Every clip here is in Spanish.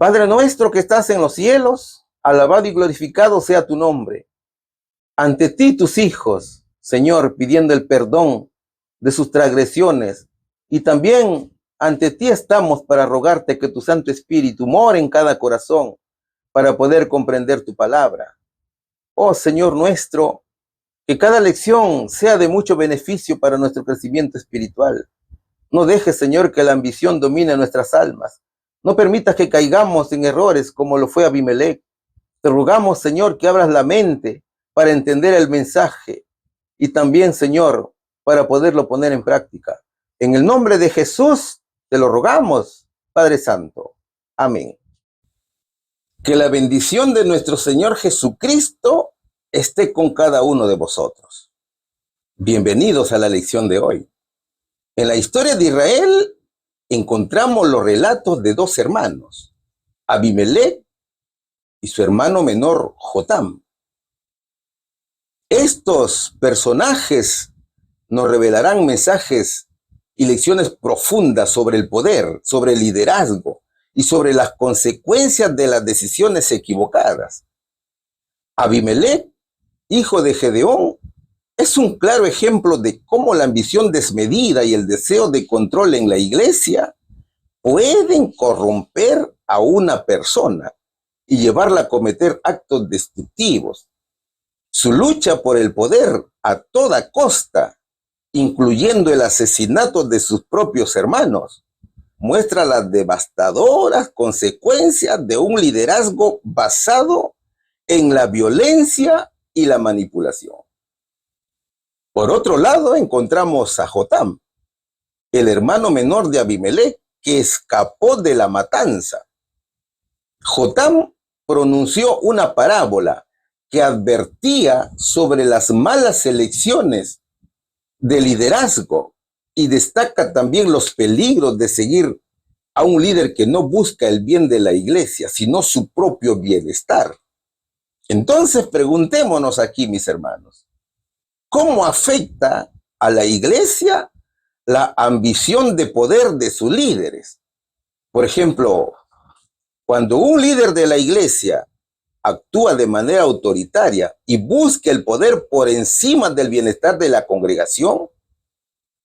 Padre nuestro que estás en los cielos, alabado y glorificado sea tu nombre. Ante ti tus hijos, Señor, pidiendo el perdón de sus transgresiones, y también ante ti estamos para rogarte que tu Santo Espíritu more en cada corazón para poder comprender tu palabra. Oh Señor nuestro, que cada lección sea de mucho beneficio para nuestro crecimiento espiritual. No dejes, Señor, que la ambición domine nuestras almas. No permitas que caigamos en errores como lo fue Abimelech. Te rogamos, Señor, que abras la mente para entender el mensaje y también, Señor, para poderlo poner en práctica. En el nombre de Jesús te lo rogamos, Padre Santo. Amén. Que la bendición de nuestro Señor Jesucristo esté con cada uno de vosotros. Bienvenidos a la lección de hoy. En la historia de Israel encontramos los relatos de dos hermanos, Abimelech y su hermano menor Jotam. Estos personajes nos revelarán mensajes y lecciones profundas sobre el poder, sobre el liderazgo y sobre las consecuencias de las decisiones equivocadas. Abimelech, hijo de Gedeón, es un claro ejemplo de cómo la ambición desmedida y el deseo de control en la iglesia pueden corromper a una persona y llevarla a cometer actos destructivos. Su lucha por el poder a toda costa, incluyendo el asesinato de sus propios hermanos, muestra las devastadoras consecuencias de un liderazgo basado en la violencia y la manipulación. Por otro lado, encontramos a Jotam, el hermano menor de Abimelech, que escapó de la matanza. Jotam pronunció una parábola que advertía sobre las malas elecciones de liderazgo y destaca también los peligros de seguir a un líder que no busca el bien de la iglesia, sino su propio bienestar. Entonces preguntémonos aquí, mis hermanos, ¿cómo afecta a la iglesia la ambición de poder de sus líderes? Por ejemplo, cuando un líder de la iglesia actúa de manera autoritaria y busca el poder por encima del bienestar de la congregación,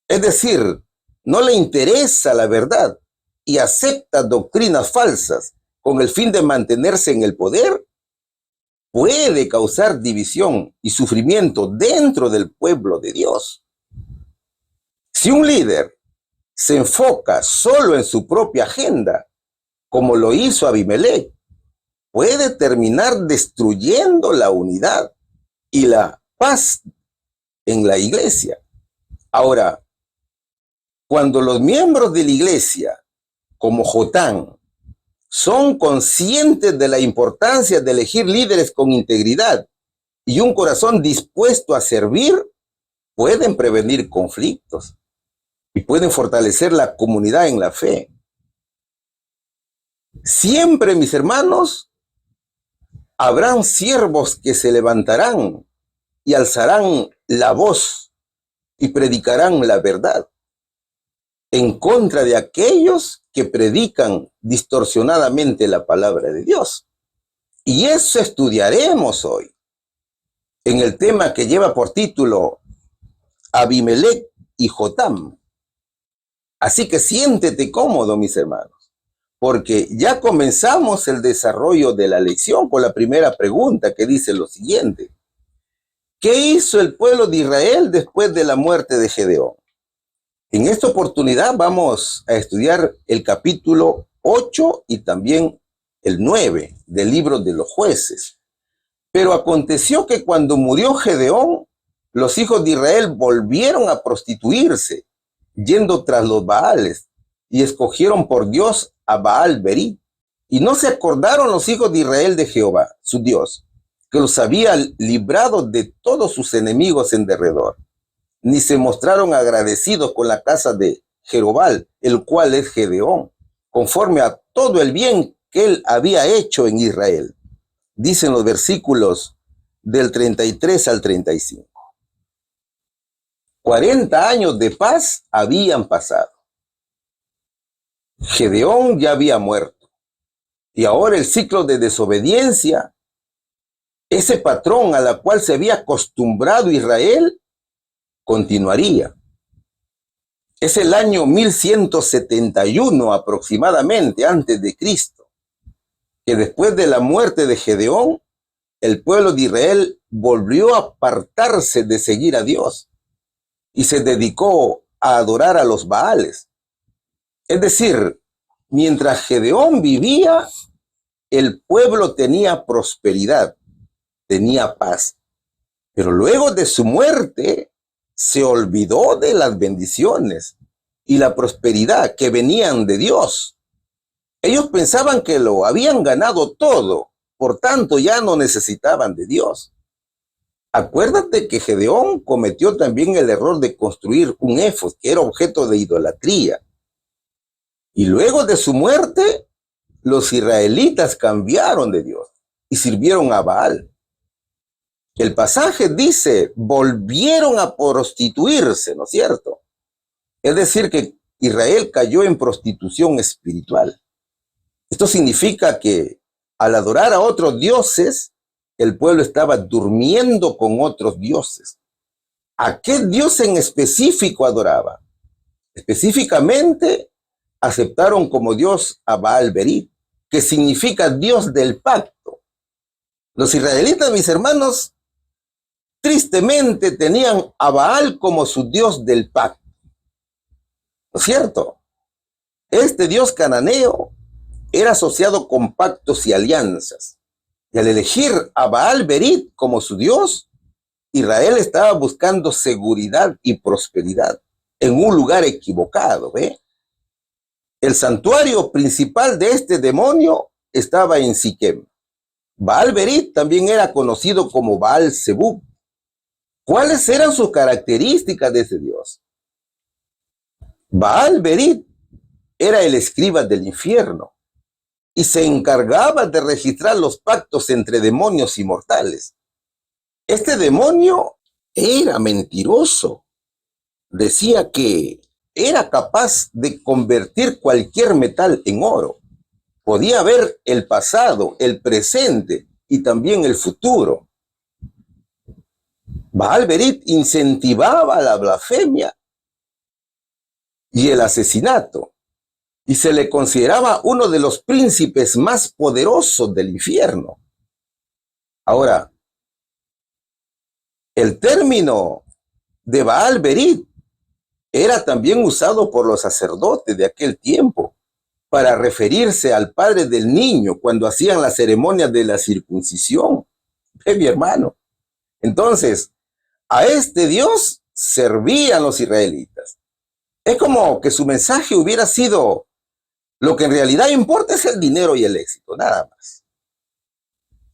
es decir, no le interesa la verdad y acepta doctrinas falsas con el fin de mantenerse en el poder, puede causar división y sufrimiento dentro del pueblo de Dios. Si un líder se enfoca solo en su propia agenda, como lo hizo Abimelech, puede terminar destruyendo la unidad y la paz en la iglesia. Ahora, cuando los miembros de la iglesia, como Jotam, son conscientes de la importancia de elegir líderes con integridad y un corazón dispuesto a servir, pueden prevenir conflictos y pueden fortalecer la comunidad en la fe. Siempre, mis hermanos, habrán siervos que se levantarán y alzarán la voz y predicarán la verdad en contra de aquellos que predican distorsionadamente la palabra de Dios. Y eso estudiaremos hoy en el tema que lleva por título Abimelech y Jotam. Así que siéntete cómodo, mis hermanos, porque ya comenzamos el desarrollo de la lección con la primera pregunta que dice lo siguiente: ¿qué hizo el pueblo de Israel después de la muerte de Gedeón? En esta oportunidad vamos a estudiar el capítulo 8 y también el 9 del libro de los Jueces. Pero aconteció que cuando murió Gedeón, los hijos de Israel volvieron a prostituirse, yendo tras los Baales, y escogieron por Dios a Baal-Berit. Y no se acordaron los hijos de Israel de Jehová, su Dios, que los había librado de todos sus enemigos en derredor, ni se mostraron agradecidos con la casa de Jerobal, el cual es Gedeón, conforme a todo el bien que él había hecho en Israel. Dicen los versículos del 33 al 35. 40 años de paz habían pasado. Gedeón ya había muerto. Y ahora el ciclo de desobediencia, ese patrón a la cual se había acostumbrado Israel, continuaría. Es el año 1171 aproximadamente antes de Cristo, que después de la muerte de Gedeón, el pueblo de Israel volvió a apartarse de seguir a Dios y se dedicó a adorar a los Baales. Es decir, mientras Gedeón vivía, el pueblo tenía prosperidad, tenía paz. Pero luego de su muerte, se olvidó de las bendiciones y la prosperidad que venían de Dios. Ellos pensaban que lo habían ganado todo, por tanto ya no necesitaban de Dios. Acuérdate que Gedeón cometió también el error de construir un éfod, que era objeto de idolatría. Y luego de su muerte, los israelitas cambiaron de Dios y sirvieron a Baal. El pasaje dice, volvieron a prostituirse, ¿no es cierto? Es decir, que Israel cayó en prostitución espiritual. Esto significa que al adorar a otros dioses, el pueblo estaba durmiendo con otros dioses. ¿A qué dios en específico adoraba? Específicamente, aceptaron como dios a Baal-Berit, que significa Dios del pacto. Los israelitas, mis hermanos, tristemente tenían a Baal como su Dios del pacto. ¿No es cierto? Este Dios cananeo era asociado con pactos y alianzas. Y al elegir a Baal-Berit como su Dios, Israel estaba buscando seguridad y prosperidad en un lugar equivocado, ¿ve? El santuario principal de este demonio estaba en Siquem. Baal-Berit también era conocido como Baal-Zebub. ¿Cuáles eran sus características de ese Dios? Baal-Berit era el escriba del infierno y se encargaba de registrar los pactos entre demonios y mortales. Este demonio era mentiroso. Decía que era capaz de convertir cualquier metal en oro. Podía ver el pasado, el presente y también el futuro. Baal-Berit incentivaba la blasfemia y el asesinato, y se le consideraba uno de los príncipes más poderosos del infierno. Ahora, el término de Baal-Berit era también usado por los sacerdotes de aquel tiempo para referirse al padre del niño cuando hacían la ceremonia de la circuncisión. Mi hermano. Entonces, a este Dios servían los israelitas. Es como que su mensaje hubiera sido: lo que en realidad importa es el dinero y el éxito, nada más.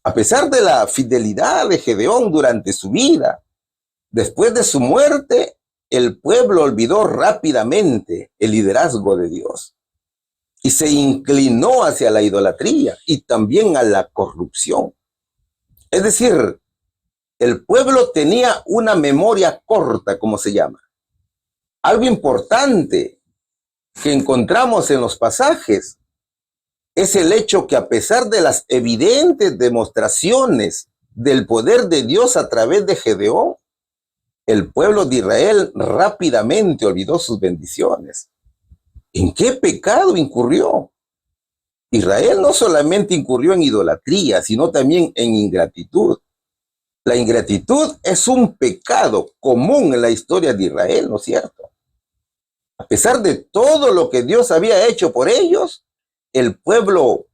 A pesar de la fidelidad de Gedeón durante su vida, después de su muerte, el pueblo olvidó rápidamente el liderazgo de Dios y se inclinó hacia la idolatría y también a la corrupción. Es decir, el pueblo tenía una memoria corta, como se llama. Algo importante que encontramos en los pasajes es el hecho que, a pesar de las evidentes demostraciones del poder de Dios a través de Gedeón, el pueblo de Israel rápidamente olvidó sus bendiciones. ¿En qué pecado incurrió? Israel no solamente incurrió en idolatría, sino también en ingratitud. La ingratitud es un pecado común en la historia de Israel, ¿no es cierto? A pesar de todo lo que Dios había hecho por ellos, el pueblo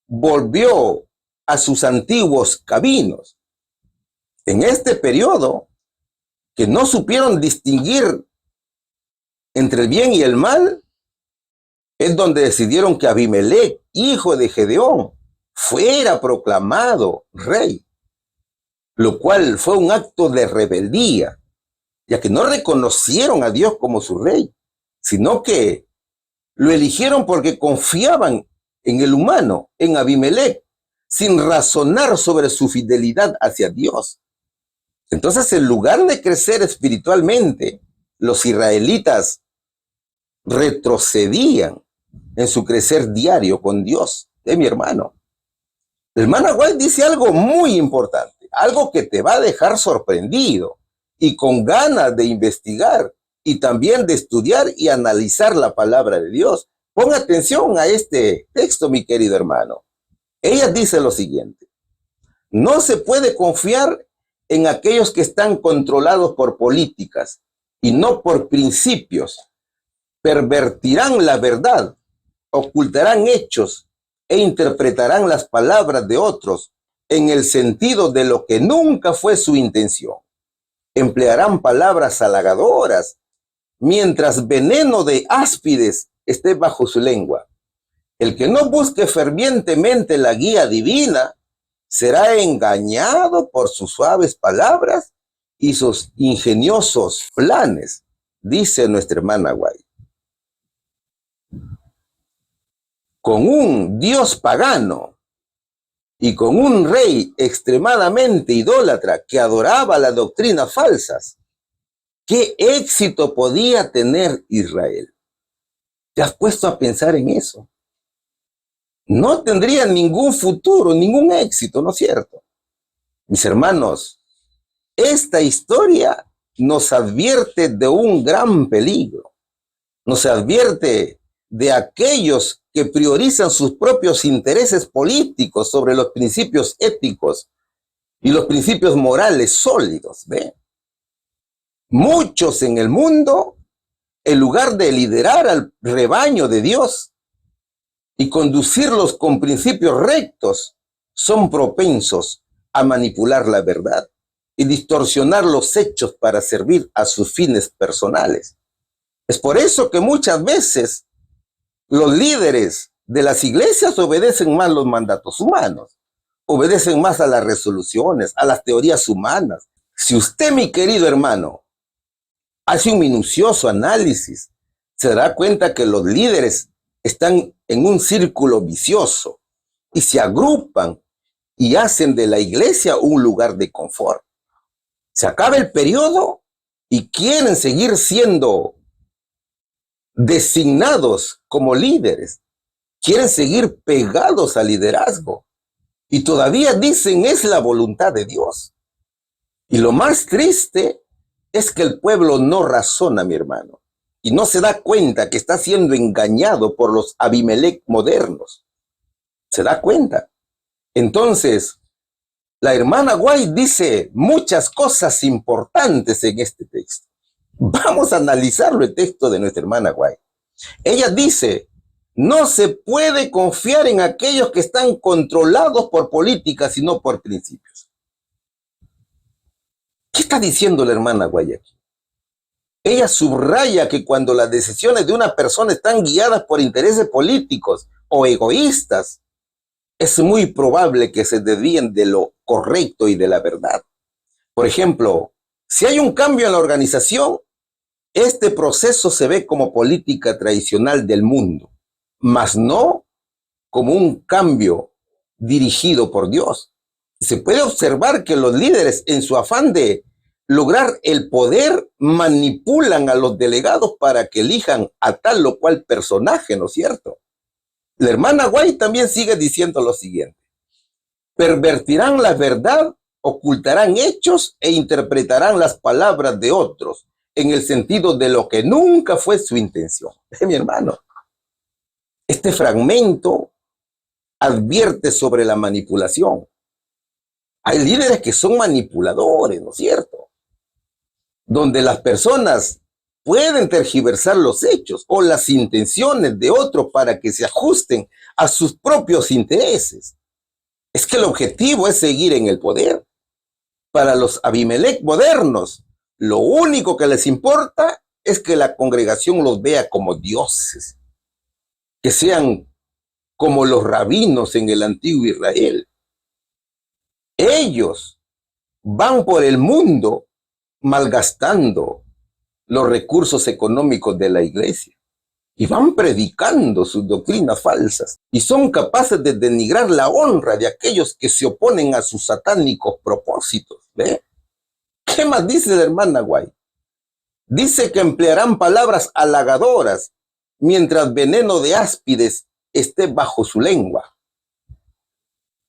volvió a sus antiguos caminos. En este periodo, que no supieron distinguir entre el bien y el mal, es donde decidieron que Abimelech, hijo de Gedeón, fuera proclamado rey, lo cual fue un acto de rebeldía, ya que no reconocieron a Dios como su rey, sino que lo eligieron porque confiaban en el humano, en Abimelech, sin razonar sobre su fidelidad hacia Dios. Entonces, en lugar de crecer espiritualmente, los israelitas retrocedían en su crecer diario con Dios. de mi hermano. La hermana White dice algo muy importante, algo que te va a dejar sorprendido y con ganas de investigar y también de estudiar y analizar la palabra de Dios. Pon atención a este texto, mi querido hermano. Ella dice lo siguiente: no se puede confiar en aquellos que están controlados por políticas y no por principios. Pervertirán la verdad, ocultarán hechos e interpretarán las palabras de otros en el sentido de lo que nunca fue su intención. Emplearán palabras halagadoras, mientras veneno de áspides esté bajo su lengua. El que no busque fervientemente la guía divina será engañado por sus suaves palabras y sus ingeniosos planes, dice nuestra hermana White. Con un dios pagano y con un rey extremadamente idólatra que adoraba las doctrinas falsas, ¿qué éxito podía tener Israel? ¿Te has puesto a pensar en eso? No tendría ningún futuro, ningún éxito, ¿no es cierto? Mis hermanos, esta historia nos advierte de un gran peligro. Nos advierte de aquellos que priorizan sus propios intereses políticos sobre los principios éticos y los principios morales sólidos. ¿Ve? Muchos en el mundo, en lugar de liderar al rebaño de Dios y conducirlos con principios rectos, son propensos a manipular la verdad y distorsionar los hechos para servir a sus fines personales. Es por eso que muchas veces los líderes de las iglesias obedecen más los mandatos humanos, obedecen más a las resoluciones, a las teorías humanas. Si usted, mi querido hermano, hace un minucioso análisis, se dará cuenta que los líderes están en un círculo vicioso y se agrupan y hacen de la iglesia un lugar de confort. Se acaba el periodo y quieren seguir siendo designados como líderes, quieren seguir pegados al liderazgo y todavía dicen es la voluntad de Dios. Y lo más triste es que el pueblo no razona, mi hermano, y no se da cuenta que está siendo engañado por los Abimelech modernos. ¿Se da cuenta? Entonces, la hermana White dice muchas cosas importantes en este texto. Vamos a analizarlo, el texto de nuestra hermana White. Ella dice, no se puede confiar en aquellos que están controlados por políticas y no por principios. ¿Qué está diciendo la hermana White aquí? Ella subraya que cuando las decisiones de una persona están guiadas por intereses políticos o egoístas, es muy probable que se desvíen de lo correcto y de la verdad. Por ejemplo, si hay un cambio en la organización, este proceso se ve como política tradicional del mundo, mas no como un cambio dirigido por Dios. Se puede observar que los líderes, en su afán de lograr el poder, manipulan a los delegados para que elijan a tal o cual personaje, ¿no es cierto? La hermana White también sigue diciendo lo siguiente: pervertirán la verdad, ocultarán hechos e interpretarán las palabras de otros en el sentido de lo que nunca fue su intención. Mi hermano, este fragmento advierte sobre la manipulación. Hay líderes que son manipuladores, ¿no es cierto? Donde las personas pueden tergiversar los hechos o las intenciones de otros para que se ajusten a sus propios intereses. Es que el objetivo es seguir en el poder. Para los Abimelech modernos, lo único que les importa es que la congregación los vea como dioses, que sean como los rabinos en el antiguo Israel. Ellos van por el mundo malgastando los recursos económicos de la iglesia y van predicando sus doctrinas falsas y son capaces de denigrar la honra de aquellos que se oponen a sus satánicos propósitos. ¿Ve? ¿Qué más dice la hermana White? Dice que emplearán palabras halagadoras mientras veneno de áspides esté bajo su lengua.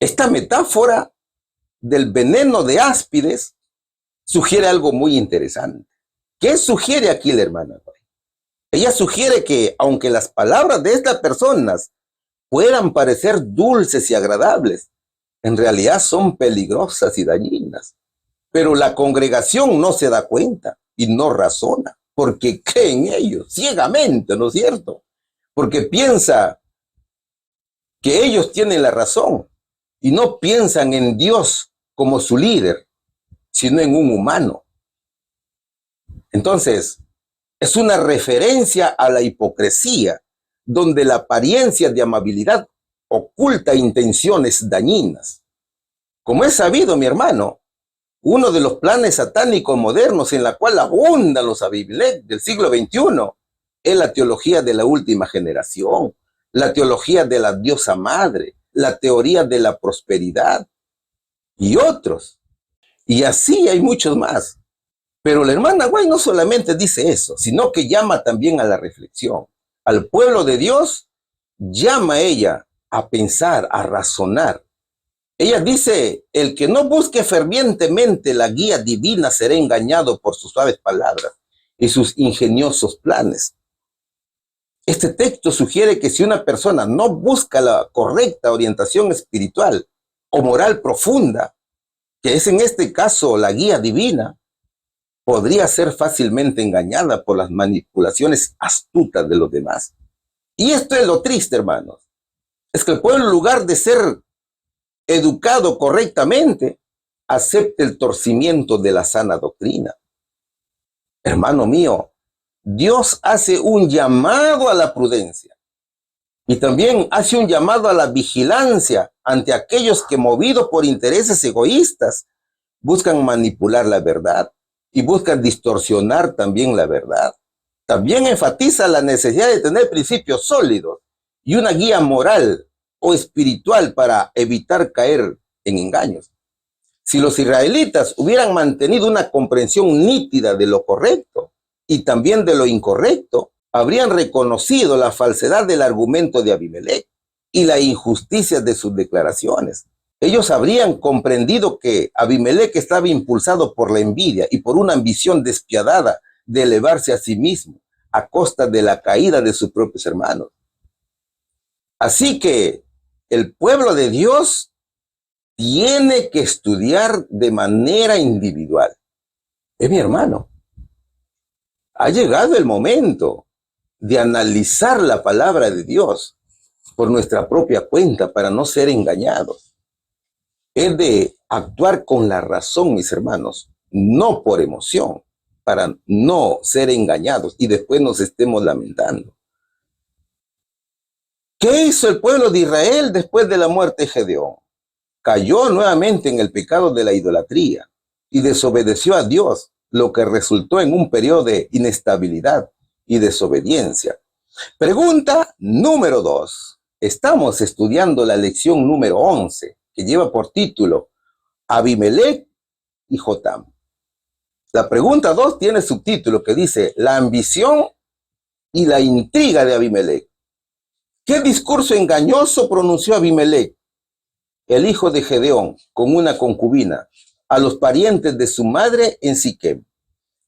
Esta metáfora del veneno de áspides sugiere algo muy interesante. ¿Qué sugiere aquí la hermana? Ella sugiere que aunque las palabras de estas personas puedan parecer dulces y agradables, en realidad son peligrosas y dañinas. Pero la congregación no se da cuenta y no razona, porque cree en ellos ciegamente, ¿no es cierto? Porque piensa que ellos tienen la razón y no piensan en Dios como su líder, sino en un humano. Entonces, es una referencia a la hipocresía, donde la apariencia de amabilidad oculta intenciones dañinas. Como es sabido, mi hermano, uno de los planes satánicos modernos en la cual abundan los Abimelech del siglo XXI es la teología de la última generación, la teología de la diosa madre, la teoría de la prosperidad y otros. Y así hay muchos más. Pero la hermana White no solamente dice eso, sino que llama también a la reflexión. Al pueblo de Dios llama ella a pensar, a razonar. Ella dice, el que no busque fervientemente la guía divina será engañado por sus suaves palabras y sus ingeniosos planes. Este texto sugiere que si una persona no busca la correcta orientación espiritual o moral profunda, que es en este caso la guía divina, podría ser fácilmente engañada por las manipulaciones astutas de los demás. Y esto es lo triste, hermanos. Es que el pueblo, en lugar de ser educado correctamente, acepta el torcimiento de la sana doctrina. Hermano mío, Dios hace un llamado a la prudencia y también hace un llamado a la vigilancia ante aquellos que, movidos por intereses egoístas, buscan manipular la verdad y buscan distorsionar también la verdad. También enfatiza la necesidad de tener principios sólidos y una guía moral o espiritual para evitar caer en engaños. Si los israelitas hubieran mantenido una comprensión nítida de lo correcto y también de lo incorrecto, habrían reconocido la falsedad del argumento de Abimelech y la injusticia de sus declaraciones. Ellos habrían comprendido que Abimelech estaba impulsado por la envidia y por una ambición despiadada de elevarse a sí mismo a costa de la caída de sus propios hermanos. Así que el pueblo de Dios tiene que estudiar de manera individual. Mi hermano, ha llegado el momento de analizar la palabra de Dios por nuestra propia cuenta para no ser engañados. Es de actuar con la razón, mis hermanos, no por emoción, para no ser engañados y después nos estemos lamentando. ¿Qué hizo el pueblo de Israel después de la muerte de Gedeón? Cayó nuevamente en el pecado de la idolatría y desobedeció a Dios, lo que resultó en un periodo de inestabilidad y desobediencia. Pregunta número 2. Estamos estudiando la lección número 11, que lleva por título Abimelech y Jotam. La pregunta 2 tiene subtítulo que dice la ambición y la intriga de Abimelech. ¿Qué discurso engañoso pronunció Abimelech, el hijo de Gedeón, con una concubina, a los parientes de su madre en Siquem?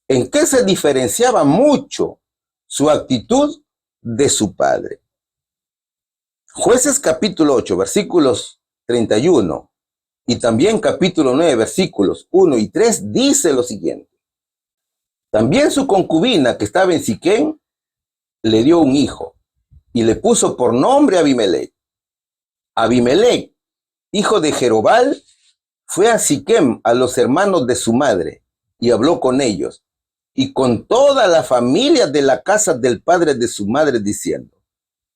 ¿En qué se diferenciaba mucho su actitud de su padre? Jueces capítulo 8, versículos 31 y también capítulo 9, versículos 1 y 3 dice lo siguiente. También su concubina que estaba en Siquem le dio un hijo y le puso por nombre Abimelech. Abimelech, hijo de Jerobal, fue a Siquem a los hermanos de su madre y habló con ellos y con toda la familia de la casa del padre de su madre diciendo,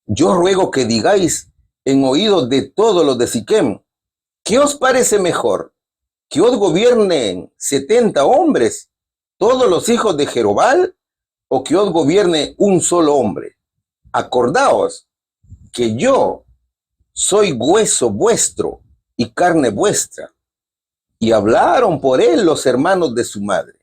yo ruego que digáis en oídos de todos los de Siquem, ¿qué os parece mejor? ¿Que os gobiernen 70 hombres, todos los hijos de Jerobal, o que os gobierne un solo hombre? Acordaos que yo soy hueso vuestro y carne vuestra. Y hablaron por él los hermanos de su madre,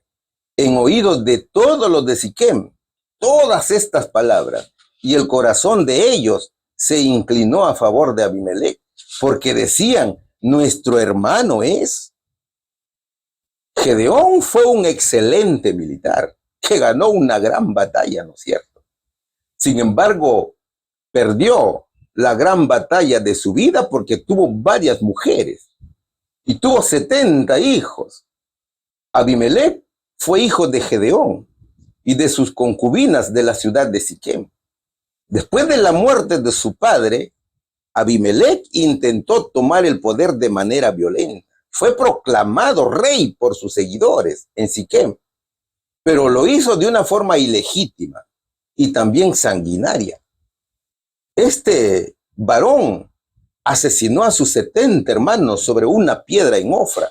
en oídos de todos los de Siquem, todas estas palabras, y el corazón de ellos se inclinó a favor de Abimelech, porque decían, nuestro hermano es. Gedeón fue un excelente militar que ganó una gran batalla, ¿no es cierto? Sin embargo, perdió la gran batalla de su vida porque tuvo varias mujeres y tuvo 70 hijos. Abimelec fue hijo de Gedeón y de sus concubinas de la ciudad de Siquem. Después de la muerte de su padre, Abimelec intentó tomar el poder de manera violenta. Fue proclamado rey por sus seguidores en Siquem, pero lo hizo de una forma ilegítima y también sanguinaria. Este varón asesinó a sus 70 hermanos sobre una piedra en Ofra,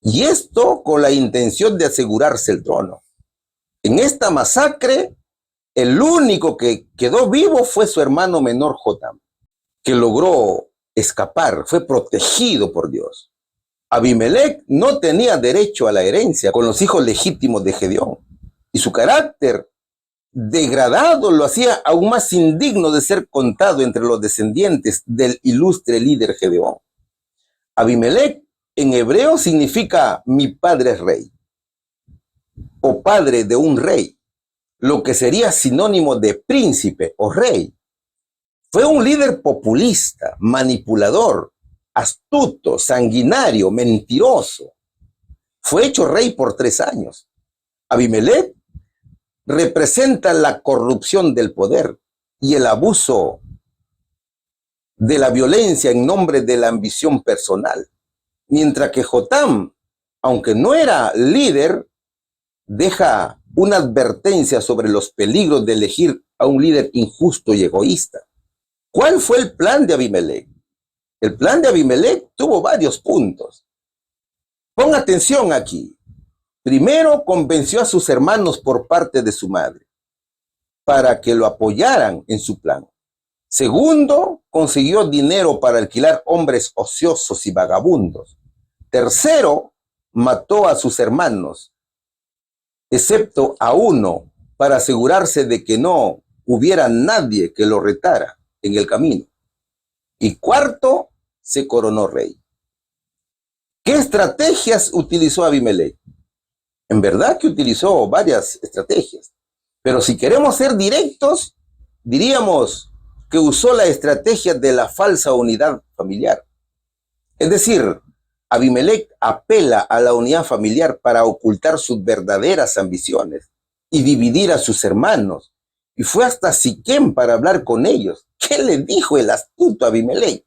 y esto con la intención de asegurarse el trono. En esta masacre, el único que quedó vivo fue su hermano menor Jotam, que logró escapar, fue protegido por Dios. Abimelec no tenía derecho a la herencia con los hijos legítimos de Gedeón, y su carácter degradado lo hacía aún más indigno de ser contado entre los descendientes del ilustre líder Gedeón. Abimelec en hebreo significa mi padre es rey, o padre de un rey, lo que sería sinónimo de príncipe o rey. Fue un líder populista, manipulador, astuto, sanguinario, mentiroso. Fue hecho rey por 3 años. Abimelec representa la corrupción del poder y el abuso de la violencia en nombre de la ambición personal. Mientras que Jotam, aunque no era líder, deja una advertencia sobre los peligros de elegir a un líder injusto y egoísta. ¿Cuál fue el plan de Abimelec? El plan de Abimelec tuvo varios puntos. Pon atención aquí. Primero, convenció a sus hermanos por parte de su madre para que lo apoyaran en su plan. Segundo, consiguió dinero para alquilar hombres ociosos y vagabundos. Tercero, mató a sus hermanos, excepto a uno, para asegurarse de que no hubiera nadie que lo retara en el camino. Y cuarto, se coronó rey. ¿Qué estrategias utilizó Abimelec? En verdad que utilizó varias estrategias, pero si queremos ser directos, diríamos que usó la estrategia de la falsa unidad familiar. Es decir, Abimelec apela a la unidad familiar para ocultar sus verdaderas ambiciones y dividir a sus hermanos. Y fue hasta Siquem para hablar con ellos. ¿Qué le dijo el astuto Abimelec?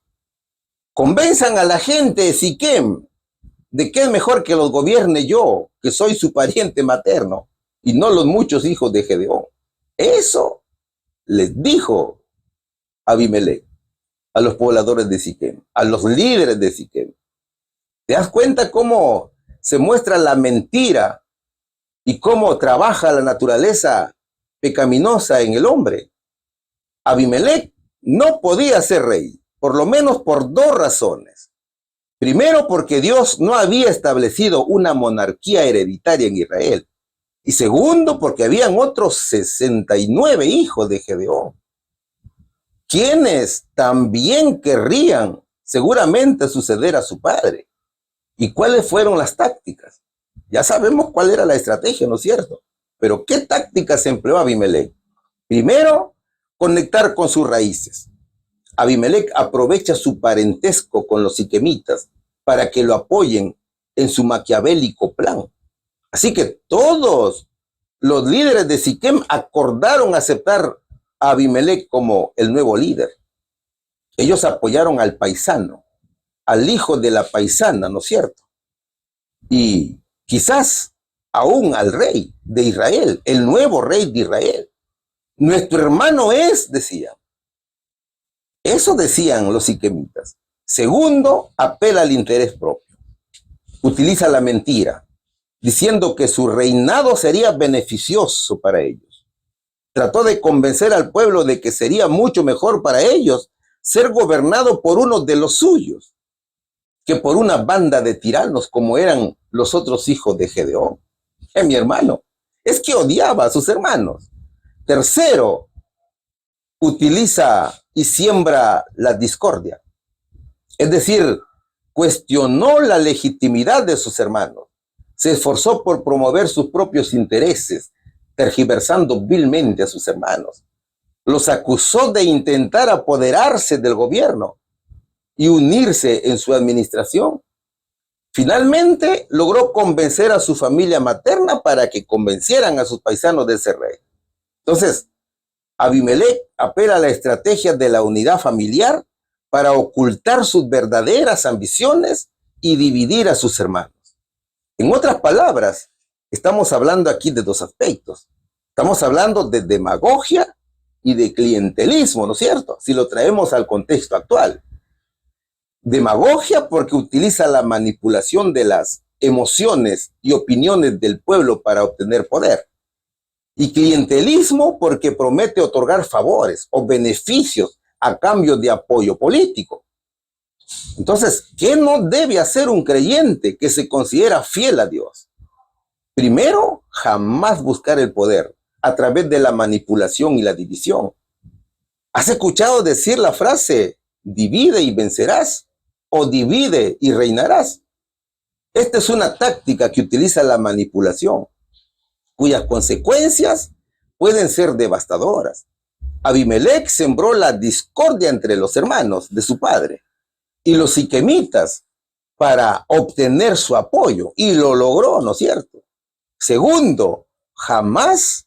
Convenzan a la gente de Siquem de que es mejor que los gobierne yo, que soy su pariente materno, y no los muchos hijos de Gedeón. Eso les dijo Abimelec a los pobladores de Siquem, a los líderes de Siquem. ¿Te das cuenta cómo se muestra la mentira y cómo trabaja la naturaleza pecaminosa en el hombre? Abimelec no podía ser rey, por lo menos por 2 razones. Primero, porque Dios no había establecido una monarquía hereditaria en Israel. Y segundo, porque habían otros 69 hijos de Gedeón, quienes también querrían seguramente suceder a su padre. ¿Y cuáles fueron las tácticas? Ya sabemos cuál era la estrategia, ¿no es cierto? Pero ¿qué tácticas empleó Abimelec? Primero, conectar con sus raíces. Abimelec aprovecha su parentesco con los siquemitas para que lo apoyen en su maquiavélico plan. Así que todos los líderes de Siquem acordaron aceptar a Abimelec como el nuevo líder. Ellos apoyaron al paisano, al hijo de la paisana, ¿no es cierto? Y quizás aún al rey de Israel, el nuevo rey de Israel. Nuestro hermano es, decían. Eso decían los siquemitas. Segundo, apela al interés propio. Utiliza la mentira, diciendo que su reinado sería beneficioso para ellos. Trató de convencer al pueblo de que sería mucho mejor para ellos ser gobernado por uno de los suyos que por una banda de tiranos como eran los otros hijos de Gedeón. Mi hermano, es que odiaba a sus hermanos. Tercero, utiliza y siembra la discordia. Es decir, cuestionó la legitimidad de sus hermanos, se esforzó por promover sus propios intereses, tergiversando vilmente a sus hermanos. Los acusó de intentar apoderarse del gobierno y unirse en su administración. Finalmente logró convencer a su familia materna para que convencieran a sus paisanos de ser rey. Entonces, Abimelech apela a la estrategia de la unidad familiar para ocultar sus verdaderas ambiciones y dividir a sus hermanos. En otras palabras, estamos hablando aquí de dos aspectos. Estamos hablando de demagogia y de clientelismo, ¿no es cierto? Si lo traemos al contexto actual. Demagogia porque utiliza la manipulación de las emociones y opiniones del pueblo para obtener poder. Y clientelismo porque promete otorgar favores o beneficios a cambio de apoyo político. Entonces, ¿qué no debe hacer un creyente que se considera fiel a Dios? Primero, jamás buscar el poder a través de la manipulación y la división. ¿Has escuchado decir la frase, divide y vencerás? ¿O divide y reinarás? Esta es una táctica que utiliza la manipulación, cuyas consecuencias pueden ser devastadoras. Abimelech sembró la discordia entre los hermanos de su padre y los siquemitas para obtener su apoyo, y lo logró, ¿no es cierto? Segundo, jamás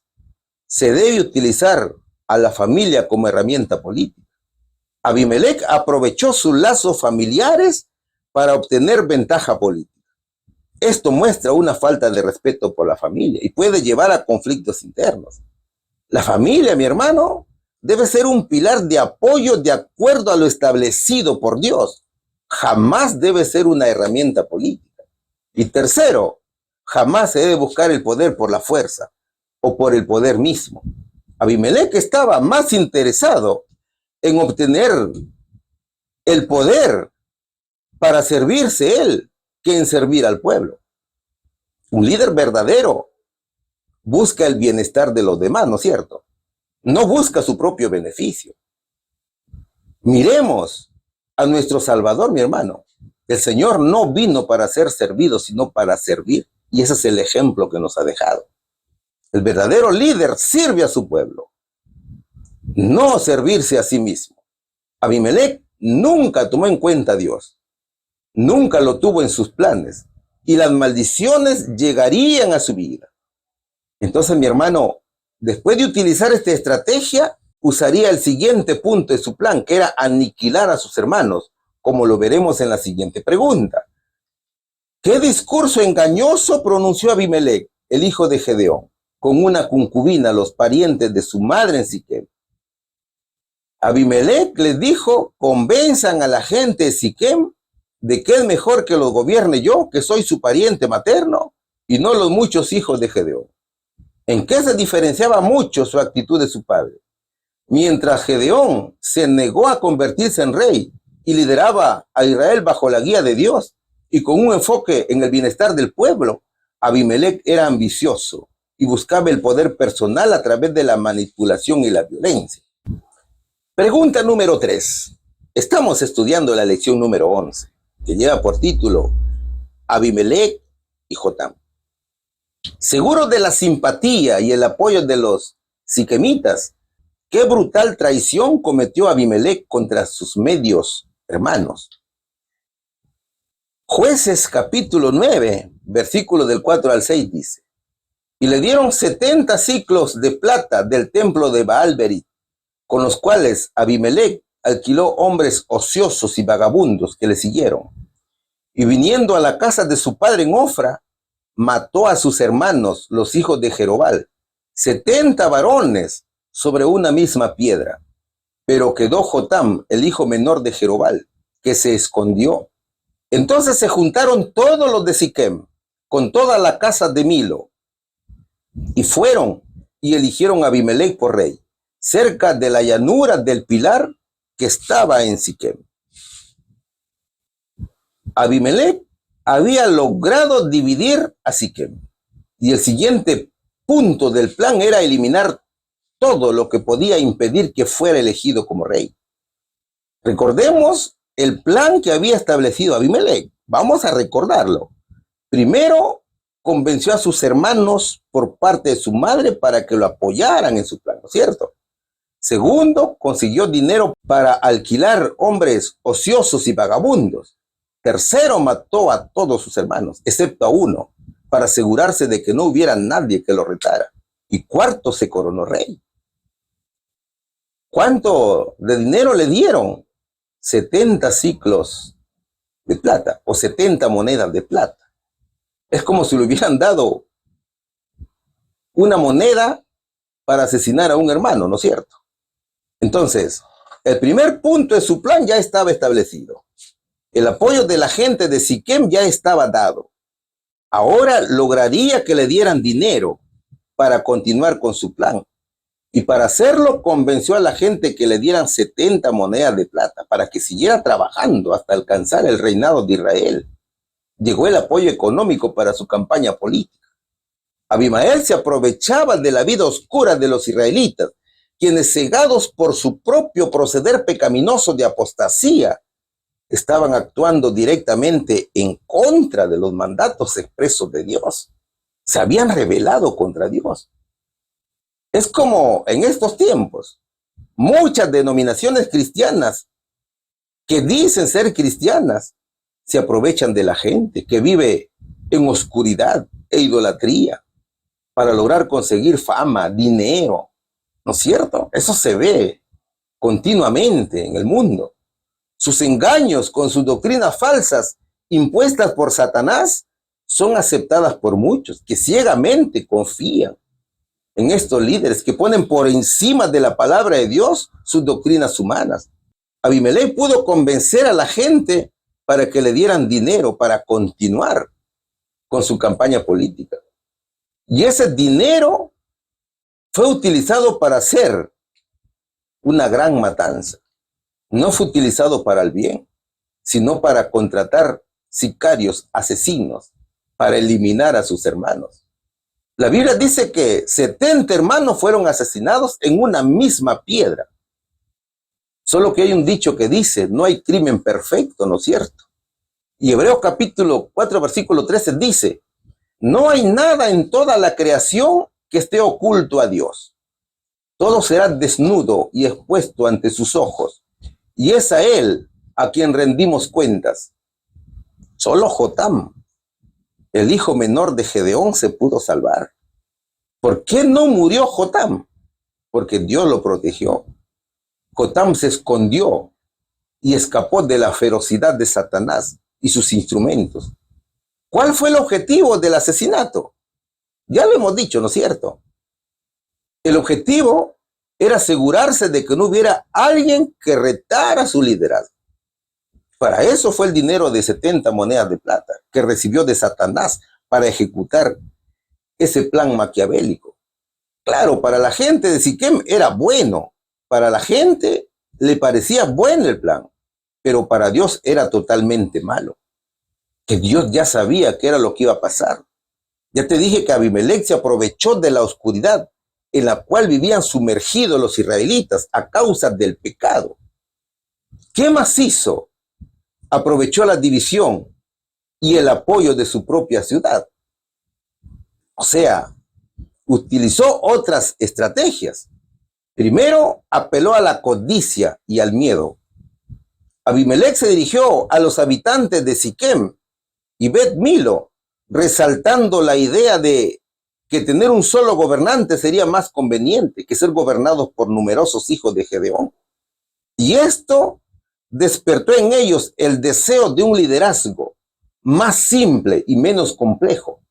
se debe utilizar a la familia como herramienta política. Abimelech aprovechó sus lazos familiares para obtener ventaja política. Esto muestra una falta de respeto por la familia y puede llevar a conflictos internos. La familia, mi hermano, debe ser un pilar de apoyo de acuerdo a lo establecido por Dios. Jamás debe ser una herramienta política. Y tercero, jamás se debe buscar el poder por la fuerza o por el poder mismo. Abimelech estaba más interesado en obtener el poder para servirse él que en servir al pueblo. Un líder verdadero busca el bienestar de los demás, ¿no es cierto? No busca su propio beneficio. Miremos a nuestro Salvador, mi hermano. El Señor no vino para ser servido, sino para servir. Y ese es el ejemplo que nos ha dejado. El verdadero líder sirve a su pueblo, no servirse a sí mismo. Abimelech nunca tomó en cuenta a Dios, nunca lo tuvo en sus planes, y las maldiciones llegarían a su vida. Entonces, mi hermano, después de utilizar esta estrategia, usaría el siguiente punto de su plan, que era aniquilar a sus hermanos, como lo veremos en la siguiente pregunta. ¿Qué discurso engañoso pronunció Abimelech, el hijo de Gedeón, con una concubina, los parientes de su madre en Siquem? Abimelech les dijo, convenzan a la gente de Siquem de que es mejor que los gobierne yo, que soy su pariente materno, y no los muchos hijos de Gedeón. ¿En qué se diferenciaba mucho su actitud de su padre? Mientras Gedeón se negó a convertirse en rey y lideraba a Israel bajo la guía de Dios y con un enfoque en el bienestar del pueblo, Abimelech era ambicioso y buscaba el poder personal a través de la manipulación y la violencia. Pregunta número 3. Estamos estudiando la lección número 11, que lleva por título Abimelech y Jotam. Seguros de la simpatía y el apoyo de los siquemitas, qué brutal traición cometió Abimelech contra sus medios hermanos. Jueces capítulo 9, versículo del 4 al 6 dice, y le dieron 70 siclos de plata del templo de Baal-Berit, con los cuales Abimelech alquiló hombres ociosos y vagabundos que le siguieron. Y viniendo a la casa de su padre en Ofra, mató a sus hermanos, los hijos de Jerobal, 70 varones sobre una misma piedra. Pero quedó Jotam, el hijo menor de Jerobal, que se escondió. Entonces se juntaron todos los de Siquem, con toda la casa de Milo, y fueron y eligieron a Abimelech por rey, cerca de la llanura del pilar que estaba en Siquem. Abimelech había logrado dividir a Siquem, y el siguiente punto del plan era eliminar todo lo que podía impedir que fuera elegido como rey. Recordemos el plan que había establecido Abimelech. Vamos a recordarlo. Primero, convenció a sus hermanos por parte de su madre para que lo apoyaran en su plan, ¿no es cierto? Segundo, consiguió dinero para alquilar hombres ociosos y vagabundos. Tercero, mató a todos sus hermanos, excepto a uno, para asegurarse de que no hubiera nadie que lo retara. Y cuarto, se coronó rey. ¿Cuánto de dinero le dieron? 70 ciclos de plata o 70 monedas de plata. Es como si le hubieran dado una moneda para asesinar a un hermano, ¿no es cierto? Entonces, el primer punto de su plan ya estaba establecido. El apoyo de la gente de Siquem ya estaba dado. Ahora lograría que le dieran dinero para continuar con su plan. Y para hacerlo convenció a la gente que le dieran 70 monedas de plata para que siguiera trabajando hasta alcanzar el reinado de Israel. Llegó el apoyo económico para su campaña política. Abimael se aprovechaba de la vida oscura de los israelitas, quienes cegados por su propio proceder pecaminoso de apostasía, estaban actuando directamente en contra de los mandatos expresos de Dios. Se habían rebelado contra Dios. Es como en estos tiempos, muchas denominaciones cristianas que dicen ser cristianas se aprovechan de la gente que vive en oscuridad e idolatría para lograr conseguir fama, dinero, ¿no es cierto? Eso se ve continuamente en el mundo. Sus engaños con sus doctrinas falsas impuestas por Satanás son aceptadas por muchos que ciegamente confían en estos líderes que ponen por encima de la palabra de Dios sus doctrinas humanas. Abimelech pudo convencer a la gente para que le dieran dinero para continuar con su campaña política. Y ese dinero fue utilizado para hacer una gran matanza. No fue utilizado para el bien, sino para contratar sicarios, asesinos, para eliminar a sus hermanos. La Biblia dice que 70 hermanos fueron asesinados en una misma piedra. Solo que hay un dicho que dice, no hay crimen perfecto, ¿no es cierto? Y Hebreos capítulo 4, versículo 13 dice, no hay nada en toda la creación que esté oculto a Dios. Todo será desnudo y expuesto ante sus ojos. Y es a Él a quien rendimos cuentas. Solo Jotam, el hijo menor de Gedeón, se pudo salvar. ¿Por qué no murió Jotam? Porque Dios lo protegió. Jotam se escondió y escapó de la ferocidad de Satanás y sus instrumentos. ¿Cuál fue el objetivo del asesinato? Ya lo hemos dicho, ¿no es cierto? El objetivo era asegurarse de que no hubiera alguien que retara su liderazgo. Para eso fue el dinero de 70 monedas de plata que recibió de Satanás para ejecutar ese plan maquiavélico. Claro, para la gente de Siquem era bueno, para la gente le parecía bueno el plan, pero para Dios era totalmente malo. Que Dios ya sabía qué era lo que iba a pasar. Ya te dije que Abimelech se aprovechó de la oscuridad en la cual vivían sumergidos los israelitas a causa del pecado. ¿Qué más hizo? Aprovechó la división y el apoyo de su propia ciudad. O sea, utilizó otras estrategias. Primero, apeló a la codicia y al miedo. Abimelech se dirigió a los habitantes de Siquem y Bet Milo, resaltando la idea de que tener un solo gobernante sería más conveniente que ser gobernados por numerosos hijos de Gedeón. Y esto despertó en ellos el deseo de un liderazgo más simple y menos complejo.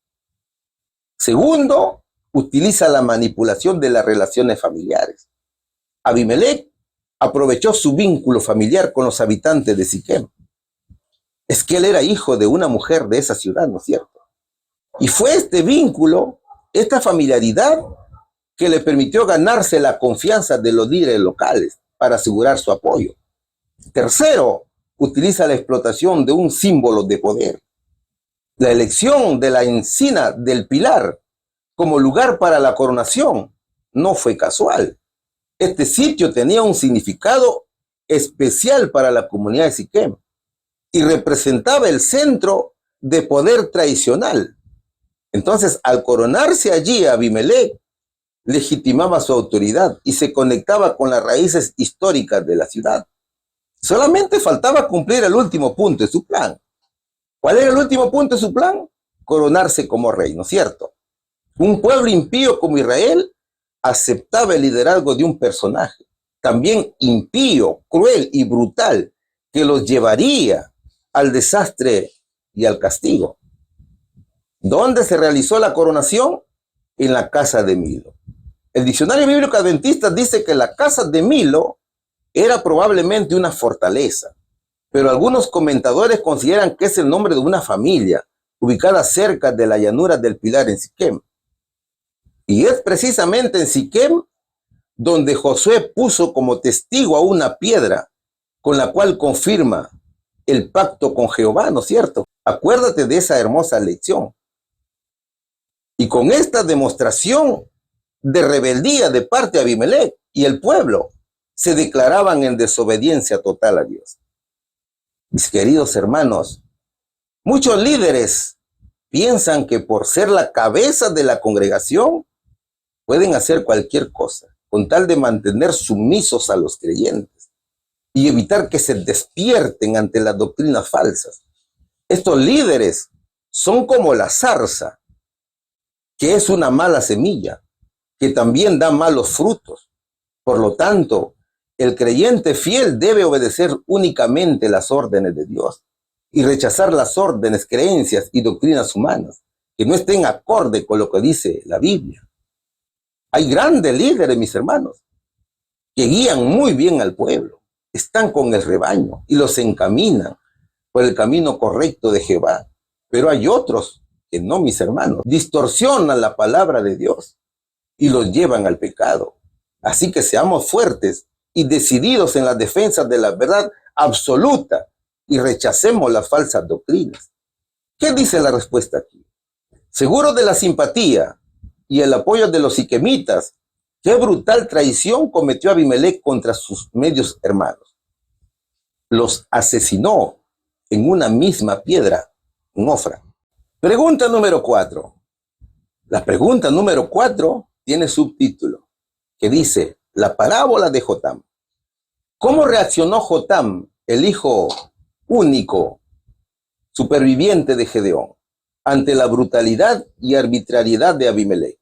Segundo, utiliza la manipulación de las relaciones familiares. Abimelech aprovechó su vínculo familiar con los habitantes de Siquem. Es que él era hijo de una mujer de esa ciudad, ¿no es cierto? Y fue este vínculo, esta familiaridad, que le permitió ganarse la confianza de los líderes locales para asegurar su apoyo. Tercero, utiliza la explotación de un símbolo de poder. La elección de la encina del Pilar como lugar para la coronación no fue casual. Este sitio tenía un significado especial para la comunidad de Siquem y representaba el centro de poder tradicional. Entonces, al coronarse allí Abimelech, legitimaba su autoridad y se conectaba con las raíces históricas de la ciudad. Solamente faltaba cumplir el último punto de su plan. ¿Cuál era el último punto de su plan? Coronarse como rey, ¿no es cierto? Un pueblo impío como Israel aceptaba el liderazgo de un personaje, también impío, cruel y brutal, que los llevaría al desastre y al castigo. ¿Dónde se realizó la coronación? En la casa de Milo. El diccionario bíblico adventista dice que la casa de Milo era probablemente una fortaleza, pero algunos comentadores consideran que es el nombre de una familia ubicada cerca de la llanura del Pilar en Siquem. Y es precisamente en Siquem donde Josué puso como testigo a una piedra con la cual confirma el pacto con Jehová, ¿no es cierto? Acuérdate de esa hermosa lección. Y con esta demostración de rebeldía de parte de Abimelech y el pueblo, se declaraban en desobediencia total a Dios. Mis queridos hermanos, muchos líderes piensan que por ser la cabeza de la congregación pueden hacer cualquier cosa con tal de mantener sumisos a los creyentes y evitar que se despierten ante las doctrinas falsas. Estos líderes son como la zarza, que es una mala semilla, que también da malos frutos. Por lo tanto, el creyente fiel debe obedecer únicamente las órdenes de Dios y rechazar las órdenes, creencias y doctrinas humanas que no estén acorde con lo que dice la Biblia. Hay grandes líderes, mis hermanos, que guían muy bien al pueblo, están con el rebaño y los encaminan por el camino correcto de Jehová. Pero hay otros que no, mis hermanos, distorsionan la palabra de Dios y los llevan al pecado. Así que seamos fuertes y decididos en la defensa de la verdad absoluta y rechacemos las falsas doctrinas. ¿Qué dice la respuesta aquí? Seguro de la simpatía y el apoyo de los siquemitas, qué brutal traición cometió Abimelech contra sus medios hermanos. Los asesinó en una misma piedra, en Ofra. Pregunta número 4. La pregunta número 4 tiene subtítulo que dice: la parábola de Jotam. ¿Cómo reaccionó Jotam, el hijo único, superviviente de Gedeón, ante la brutalidad y arbitrariedad de Abimelech?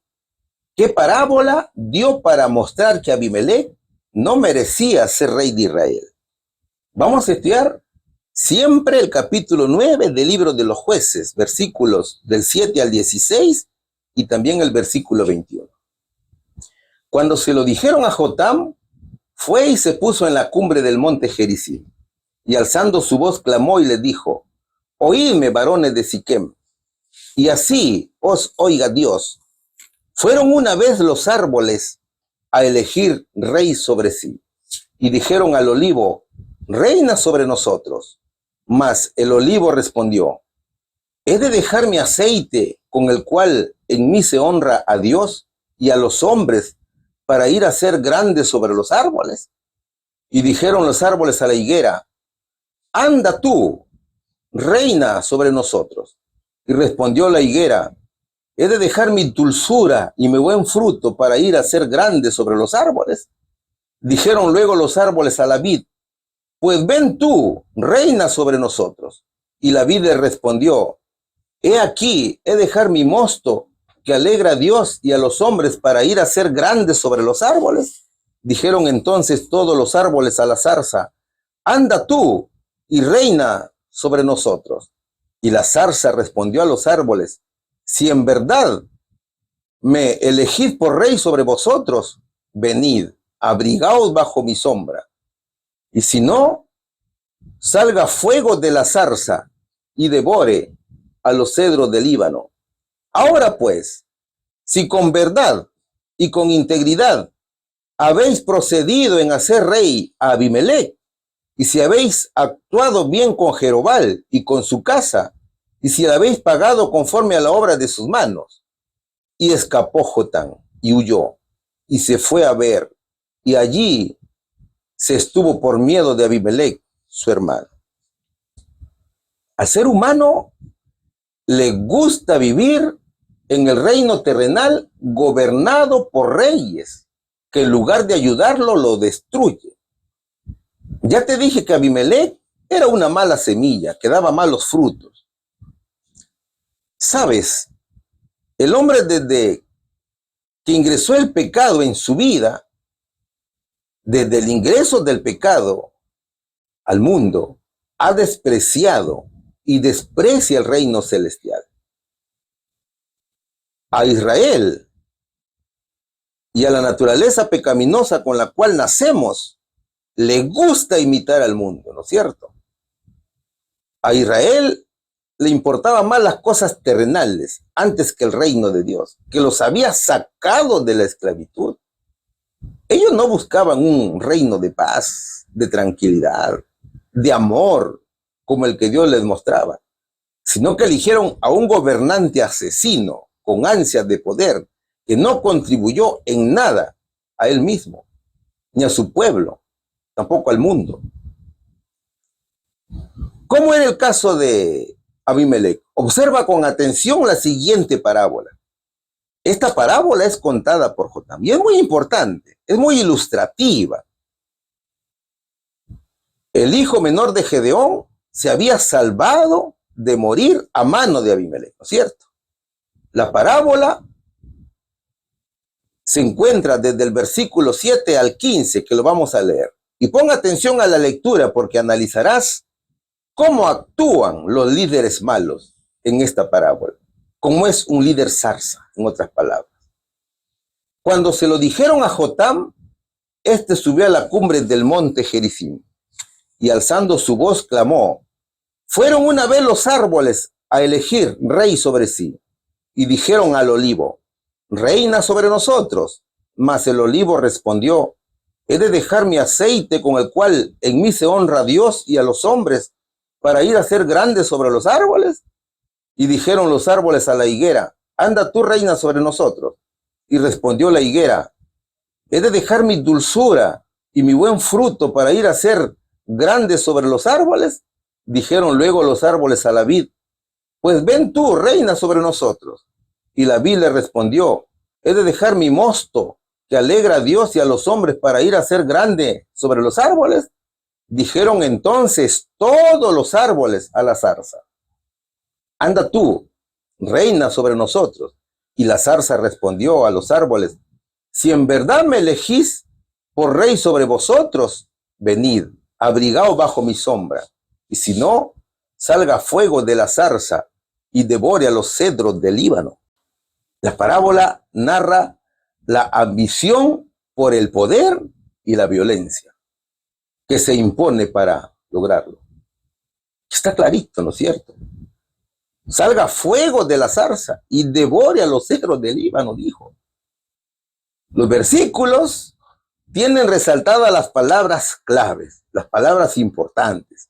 ¿Qué parábola dio para mostrar que Abimelech no merecía ser rey de Israel? Vamos a estudiar siempre el capítulo 9 del libro de los Jueces, versículos del 7 al 16 y también el versículo 21. Cuando se lo dijeron a Jotam, fue y se puso en la cumbre del monte Gerizim, y alzando su voz clamó y le dijo: oídme, varones de Siquem, y así os oiga Dios. Fueron una vez los árboles a elegir rey sobre sí, y dijeron al olivo: reina sobre nosotros. Mas el olivo respondió: ¿he de dejar mi aceite con el cual en mí se honra a Dios y a los hombres para ir a ser grande sobre los árboles? Y dijeron los árboles a la higuera: anda tú, reina sobre nosotros. Y respondió la higuera: ¿he de dejar mi dulzura y mi buen fruto para ir a ser grande sobre los árboles? Dijeron luego los árboles a la vid: pues ven tú, reina sobre nosotros. Y la vid le respondió: he aquí, he de dejar mi mosto que alegra a Dios y a los hombres para ir a ser grandes sobre los árboles. Dijeron entonces todos los árboles a la zarza: anda tú y reina sobre nosotros. Y la zarza respondió a los árboles: si en verdad me elegid por rey sobre vosotros, venid, abrigaos bajo mi sombra. Y si no, salga fuego de la zarza y devore a los cedros del Líbano. Ahora pues, si con verdad y con integridad habéis procedido en hacer rey a Abimelech, y si habéis actuado bien con Jerobal y con su casa, y si la habéis pagado conforme a la obra de sus manos. Y escapó Jotam y huyó, y se fue a ver, y allí se estuvo por miedo de Abimelech, su hermano. Al ser humano le gusta vivir en el reino terrenal gobernado por reyes, que en lugar de ayudarlo lo destruye. Ya te dije que Abimelech era una mala semilla, que daba malos frutos. ¿Sabes? El hombre desde que ingresó el pecado en su vida, desde el ingreso del pecado al mundo, ha despreciado y desprecia el reino celestial. A Israel y a la naturaleza pecaminosa con la cual nacemos, le gusta imitar al mundo, ¿no es cierto? A Israel le importaban más las cosas terrenales antes que el reino de Dios, que los había sacado de la esclavitud. Ellos no buscaban un reino de paz, de tranquilidad, de amor, como el que Dios les mostraba, sino que eligieron a un gobernante asesino con ansias de poder, que no contribuyó en nada a él mismo, ni a su pueblo, tampoco al mundo. ¿Cómo era el caso de Abimelech? Observa con atención la siguiente parábola. Esta parábola es contada por Jotam y es muy importante, es muy ilustrativa. El hijo menor de Gedeón se había salvado de morir a mano de Abimelech, ¿no es cierto? La parábola se encuentra desde el versículo 7 al 15, que lo vamos a leer. Y pon atención a la lectura porque analizarás cómo actúan los líderes malos en esta parábola. Cómo es un líder zarza, en otras palabras. Cuando se lo dijeron a Jotam, este subió a la cumbre del monte Gerizim y alzando su voz clamó: fueron una vez los árboles a elegir rey sobre sí, y dijeron al olivo: reina sobre nosotros. Mas el olivo respondió: he de dejar mi aceite con el cual en mí se honra a Dios y a los hombres, para ir a ser grande sobre los árboles. Y dijeron los árboles a la higuera: anda tú, reina sobre nosotros. Y respondió la higuera: he de dejar mi dulzura y mi buen fruto para ir a ser grande sobre los árboles. Dijeron luego los árboles a la vid: pues ven tú, reina sobre nosotros. Y la vid le respondió: he de dejar mi mosto, que alegra a Dios y a los hombres, para ir a ser grande sobre los árboles. Dijeron entonces todos los árboles a la zarza: anda tú, reina sobre nosotros. Y la zarza respondió a los árboles: si en verdad me elegís por rey sobre vosotros, venid, abrigaos bajo mi sombra. Y si no, salga fuego de la zarza y devore a los cedros del Líbano. La parábola narra la ambición por el poder y la violencia que se impone para lograrlo. Está clarito, ¿no es cierto? Salga fuego de la zarza y devore a los cedros del Líbano, dijo. Los versículos tienen resaltadas las palabras claves, las palabras importantes.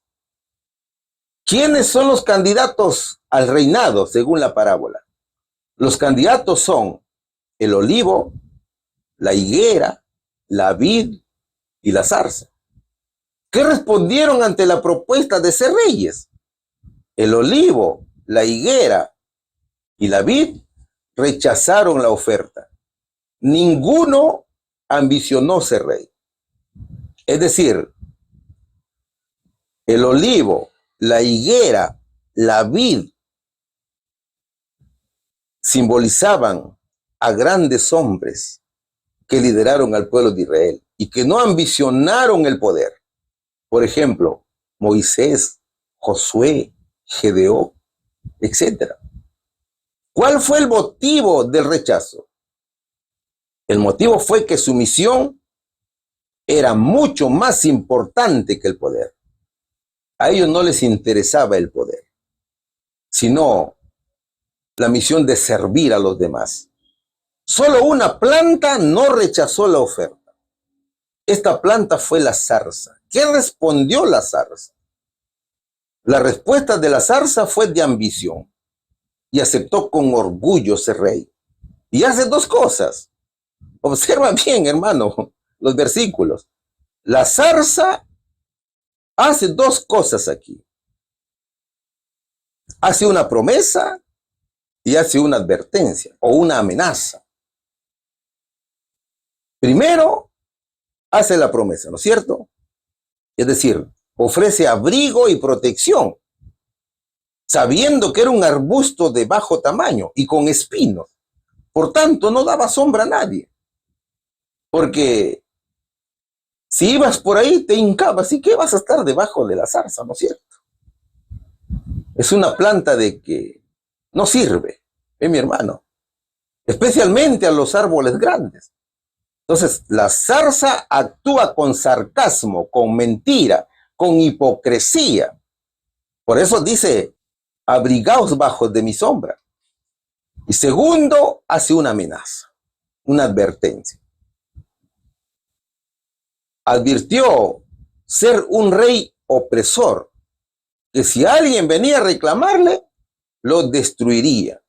¿Quiénes son los candidatos al reinado según la parábola? Los candidatos son el olivo, la higuera, la vid y la zarza. ¿Qué respondieron ante la propuesta de ser reyes? El olivo, la higuera y la vid rechazaron la oferta. Ninguno ambicionó ser rey. Es decir, el olivo, la higuera, la vid simbolizaban a grandes hombres que lideraron al pueblo de Israel y que no ambicionaron el poder. Por ejemplo, Moisés, Josué, Gedeón, etc. ¿Cuál fue el motivo del rechazo? El motivo fue que su misión era mucho más importante que el poder. A ellos no les interesaba el poder, sino la misión de servir a los demás. Solo una planta no rechazó la oferta. Esta planta fue la zarza. ¿Qué respondió la zarza? La respuesta de la zarza fue de ambición y aceptó con orgullo ser rey. Y hace dos cosas. Observa bien, hermano, los versículos. La zarza hace dos cosas aquí. Hace una promesa y hace una advertencia o una amenaza. Primero, hace la promesa, ¿no es cierto? Es decir, ofrece abrigo y protección, sabiendo que era un arbusto de bajo tamaño y con espinos. Por tanto, no daba sombra a nadie. Porque si ibas por ahí, te hincabas. ¿Y qué vas a estar debajo de la zarza, no es cierto? Es una planta de que no sirve, mi hermano. Especialmente a los árboles grandes. Entonces, la zarza actúa con sarcasmo, con mentira, con hipocresía. Por eso dice, abrigaos bajo de mi sombra. Y segundo, hace una amenaza, una advertencia. Advirtió ser un rey opresor, que si alguien venía a reclamarle, lo destruiría.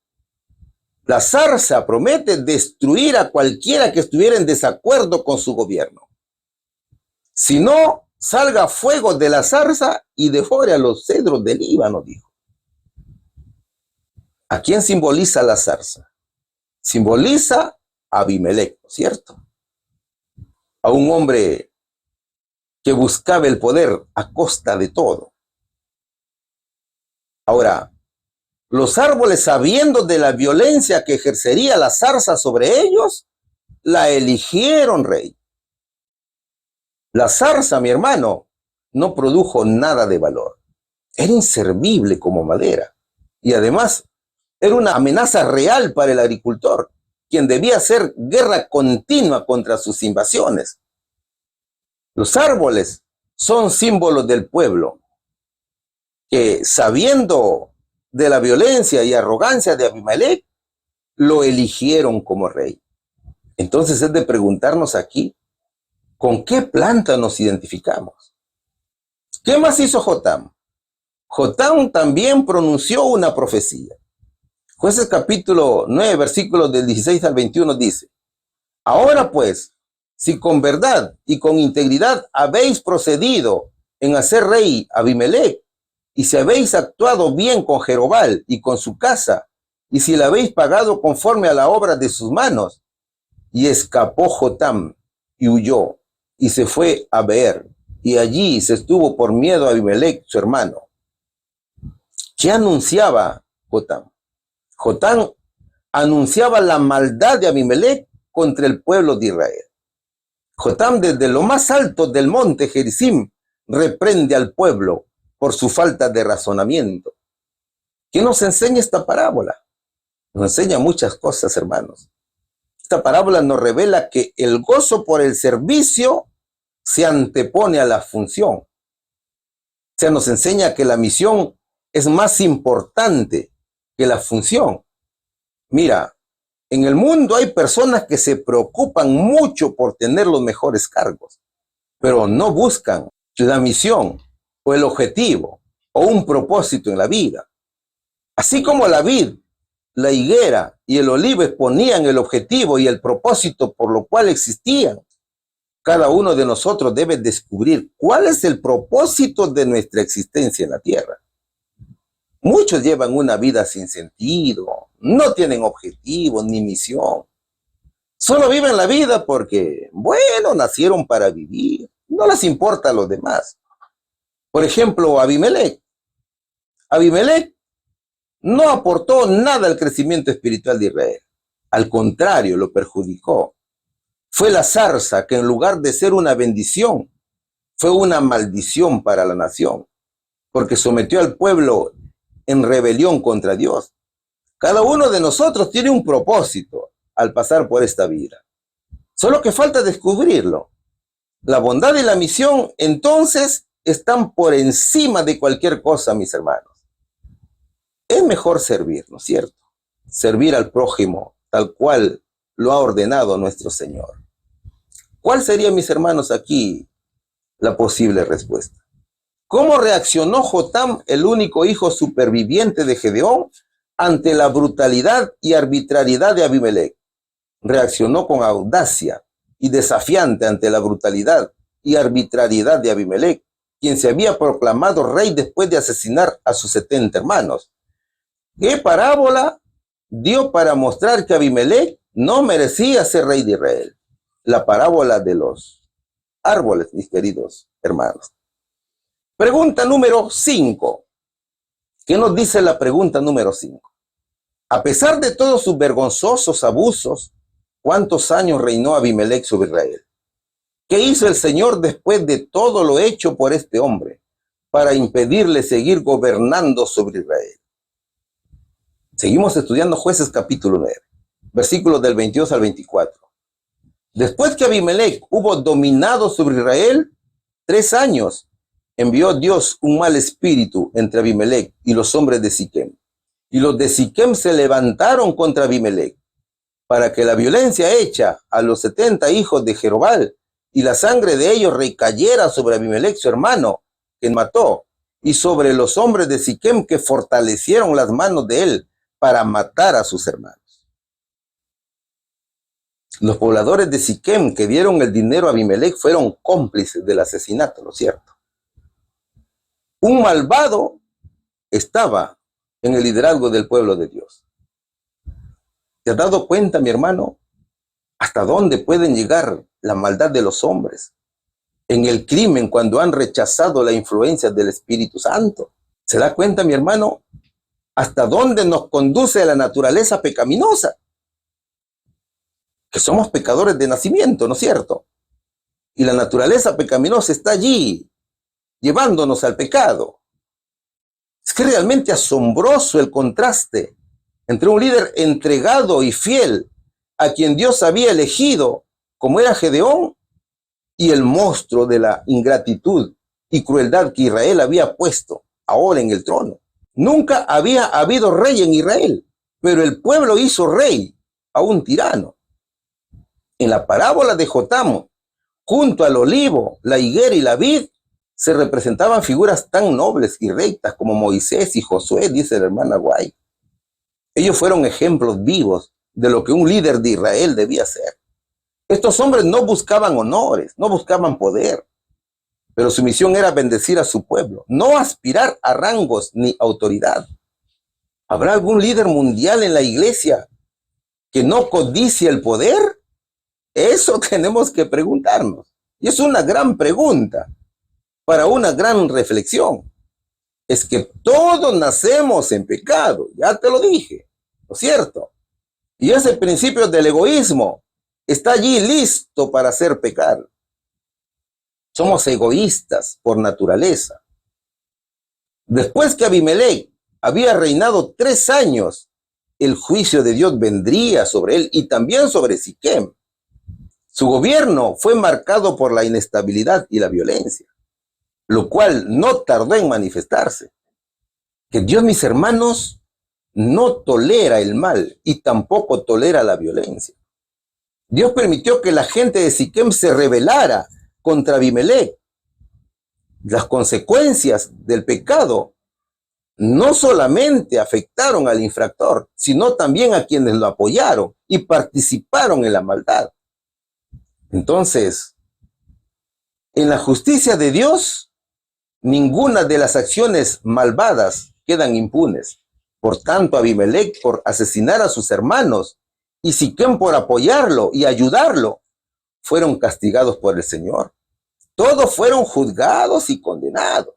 La zarza promete destruir a cualquiera que estuviera en desacuerdo con su gobierno. Si no, salga fuego de la zarza y devore a los cedros del Líbano, dijo. ¿A quién simboliza la zarza? Simboliza a Abimelec, ¿cierto? A un hombre que buscaba el poder a costa de todo. Ahora, los árboles, sabiendo de la violencia que ejercería la zarza sobre ellos, la eligieron rey. La zarza, mi hermano, no produjo nada de valor. Era inservible como madera. Y además, era una amenaza real para el agricultor, quien debía hacer guerra continua contra sus invasiones. Los árboles son símbolos del pueblo, que sabiendo de la violencia y arrogancia de Abimelec, lo eligieron como rey. Entonces es de preguntarnos aquí, ¿con qué planta nos identificamos? ¿Qué más hizo Jotam? Jotam también pronunció una profecía. Jueces capítulo 9, versículos del 16 al 21 dice, ahora pues, si con verdad y con integridad habéis procedido en hacer rey Abimelec, y si habéis actuado bien con Jerobal y con su casa, y si le habéis pagado conforme a la obra de sus manos, y escapó Jotam y huyó, y se fue a Beer, y allí se estuvo por miedo a Abimelec, su hermano. ¿Qué anunciaba Jotam? Jotam anunciaba la maldad de Abimelec contra el pueblo de Israel. Jotam, desde lo más alto del monte Gerizim, reprende al pueblo por su falta de razonamiento. ¿Qué nos enseña esta parábola? Nos enseña muchas cosas, hermanos. Esta parábola nos revela que el gozo por el servicio se antepone a la función. O sea, nos enseña que la misión es más importante que la función. Mira, en el mundo hay personas que se preocupan mucho por tener los mejores cargos, pero no buscan la misión o el objetivo o un propósito en la vida. Así como la vid, la higuera y el olivo exponían el objetivo y el propósito por lo cual existían, cada uno de nosotros debe descubrir cuál es el propósito de nuestra existencia en la tierra. Muchos llevan una vida sin sentido, no tienen objetivo ni misión. Solo viven la vida porque, bueno, nacieron para vivir. No les importa a los demás. Por ejemplo, Abimelec. Abimelec no aportó nada al crecimiento espiritual de Israel. Al contrario, lo perjudicó. Fue la zarza que en lugar de ser una bendición, fue una maldición para la nación, porque sometió al pueblo en rebelión contra Dios. Cada uno de nosotros tiene un propósito al pasar por esta vida. Solo que falta descubrirlo. La bondad y la misión, entonces, están por encima de cualquier cosa, mis hermanos. Es mejor servir, ¿no es cierto? Servir al prójimo, tal cual lo ha ordenado nuestro Señor. ¿Cuál sería, mis hermanos, aquí la posible respuesta? ¿Cómo reaccionó Jotam, el único hijo superviviente de Gedeón, ante la brutalidad y arbitrariedad de Abimelec? Reaccionó con audacia y desafiante ante la brutalidad y arbitrariedad de Abimelec, quien se había proclamado rey después de asesinar a sus 70 hermanos. ¿Qué parábola dio para mostrar que Abimelec no merecía ser rey de Israel? La parábola de los árboles, mis queridos hermanos. Pregunta número 5. ¿Qué nos dice la pregunta número 5? A pesar de todos sus vergonzosos abusos, ¿cuántos años reinó Abimelec sobre Israel? ¿Qué hizo el Señor después de todo lo hecho por este hombre para impedirle seguir gobernando sobre Israel? Seguimos estudiando Jueces capítulo 9, versículos del 22 al 24. Después que Abimelec hubo dominado sobre Israel 3 años, envió Dios un mal espíritu entre Abimelec y los hombres de Siquem. Y los de Siquem se levantaron contra Abimelec para que la violencia hecha a los 70 hijos de Jerobal y la sangre de ellos recayera sobre Abimelec su hermano, que mató, y sobre los hombres de Siquem que fortalecieron las manos de él para matar a sus hermanos. Los pobladores de Siquem que dieron el dinero a Abimelec fueron cómplices del asesinato, ¿no es cierto? Un malvado estaba en el liderazgo del pueblo de Dios. ¿Te has dado cuenta, mi hermano, hasta dónde pueden llegar la maldad de los hombres en el crimen cuando han rechazado la influencia del Espíritu Santo? ¿Se da cuenta, mi hermano, hasta dónde nos conduce la naturaleza pecaminosa? Que somos pecadores de nacimiento, ¿no es cierto? Y la naturaleza pecaminosa está allí, llevándonos al pecado. Es que es realmente asombroso el contraste entre un líder entregado y fiel a quien Dios había elegido, como era Gedeón, y el monstruo de la ingratitud y crueldad que Israel había puesto ahora en el trono. Nunca había habido rey en Israel, pero el pueblo hizo rey a un tirano. En la parábola de Jotam, junto al olivo, la higuera y la vid, se representaban figuras tan nobles y rectas como Moisés y Josué, dice la hermana Guay. Ellos fueron ejemplos vivos de lo que un líder de Israel debía ser. Estos hombres no buscaban honores, no buscaban poder, pero su misión era bendecir a su pueblo, no aspirar a rangos ni autoridad. ¿Habrá algún líder mundial en la iglesia que no codicie el poder? Eso tenemos que preguntarnos. Y es una gran pregunta para una gran reflexión. Es que todos nacemos en pecado, ya te lo dije, ¿no es cierto? Y ese principio del egoísmo está allí listo para hacer pecar. Somos egoístas por naturaleza. Después que Abimelec había reinado 3 años, el juicio de Dios vendría sobre él y también sobre Siquem. Su gobierno fue marcado por la inestabilidad y la violencia, lo cual no tardó en manifestarse. Que Dios, mis hermanos, no tolera el mal y tampoco tolera la violencia. Dios permitió que la gente de Siquem se rebelara contra Abimelec. Las consecuencias del pecado no solamente afectaron al infractor, sino también a quienes lo apoyaron y participaron en la maldad. Entonces, en la justicia de Dios, ninguna de las acciones malvadas quedan impunes. Por tanto, Abimelec por asesinar a sus hermanos y Siquem por apoyarlo y ayudarlo, fueron castigados por el Señor. Todos fueron juzgados y condenados.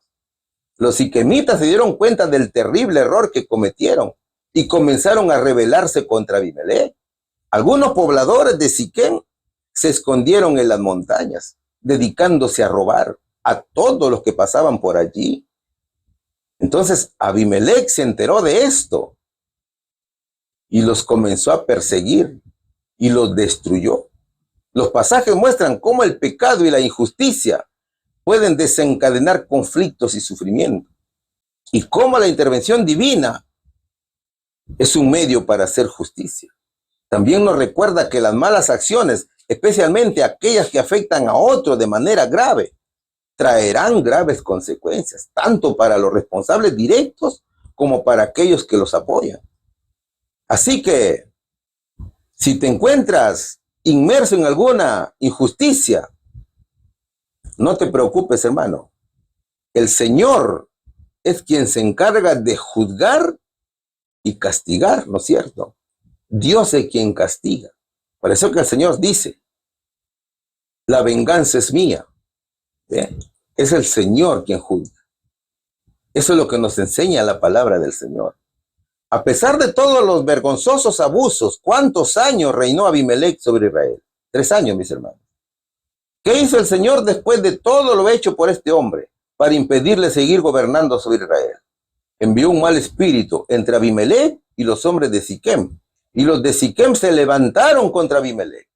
Los siquemitas se dieron cuenta del terrible error que cometieron y comenzaron a rebelarse contra Abimelec. Algunos pobladores de Siquem se escondieron en las montañas, dedicándose a robar a todos los que pasaban por allí. Entonces Abimelec se enteró de esto y los comenzó a perseguir y los destruyó. Los pasajes muestran cómo el pecado y la injusticia pueden desencadenar conflictos y sufrimiento, y cómo la intervención divina es un medio para hacer justicia. También nos recuerda que las malas acciones, especialmente aquellas que afectan a otros de manera grave, traerán graves consecuencias, tanto para los responsables directos como para aquellos que los apoyan. Así que, si te encuentras inmerso en alguna injusticia, No te preocupes, hermano. El Señor es quien se encarga de juzgar y castigar, ¿no es cierto? Dios es quien castiga. Por eso que el Señor dice, la venganza es mía. ¿Bien? Es el Señor quien juzga. Eso es lo que nos enseña la palabra del Señor. A pesar de todos los vergonzosos abusos, ¿cuántos años reinó Abimelech sobre Israel? 3 años, mis hermanos. ¿Qué hizo el Señor después de todo lo hecho por este hombre para impedirle seguir gobernando sobre Israel? Envió un mal espíritu entre Abimelech y los hombres de Siquem, y los de Siquem se levantaron contra Abimelech.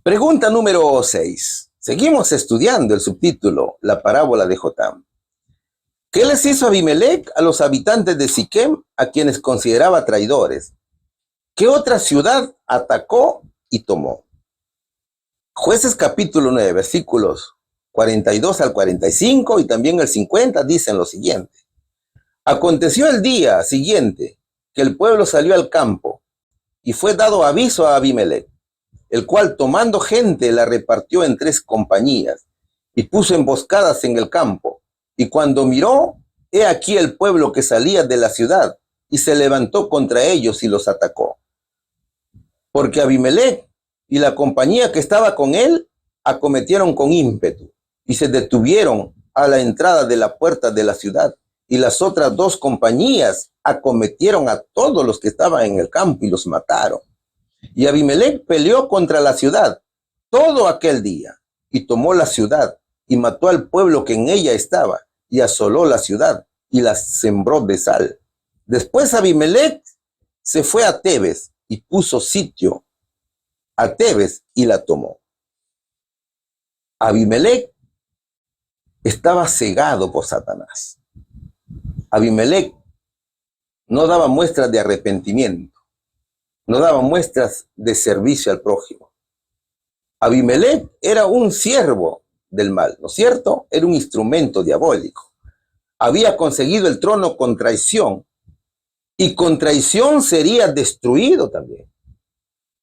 Pregunta número 6. Seguimos estudiando el subtítulo, la parábola de Jotam. ¿Qué les hizo Abimelech a los habitantes de Siquem, a quienes consideraba traidores? ¿Qué otra ciudad atacó y tomó? Jueces capítulo 9, versículos 42 al 45 y también el 50 dicen lo siguiente. Aconteció el día siguiente que el pueblo salió al campo y fue dado aviso a Abimelech, el cual tomando gente la repartió en 3 compañías y puso emboscadas en el campo. Y cuando miró, he aquí el pueblo que salía de la ciudad y se levantó contra ellos y los atacó. Porque Abimelech y la compañía que estaba con él acometieron con ímpetu y se detuvieron a la entrada de la puerta de la ciudad. Y las otras 2 compañías acometieron a todos los que estaban en el campo y los mataron. Y Abimelech peleó contra la ciudad todo aquel día y tomó la ciudad y mató al pueblo que en ella estaba y asoló la ciudad y la sembró de sal. Después Abimelech se fue a Tebes y puso sitio a Tebes y la tomó. Abimelech estaba cegado por Satanás. Abimelech no daba muestras de arrepentimiento, no daba muestras de servicio al prójimo. Abimelech era un siervo del mal, ¿no es cierto? Era un instrumento diabólico. Había conseguido el trono con traición y con traición sería destruido también.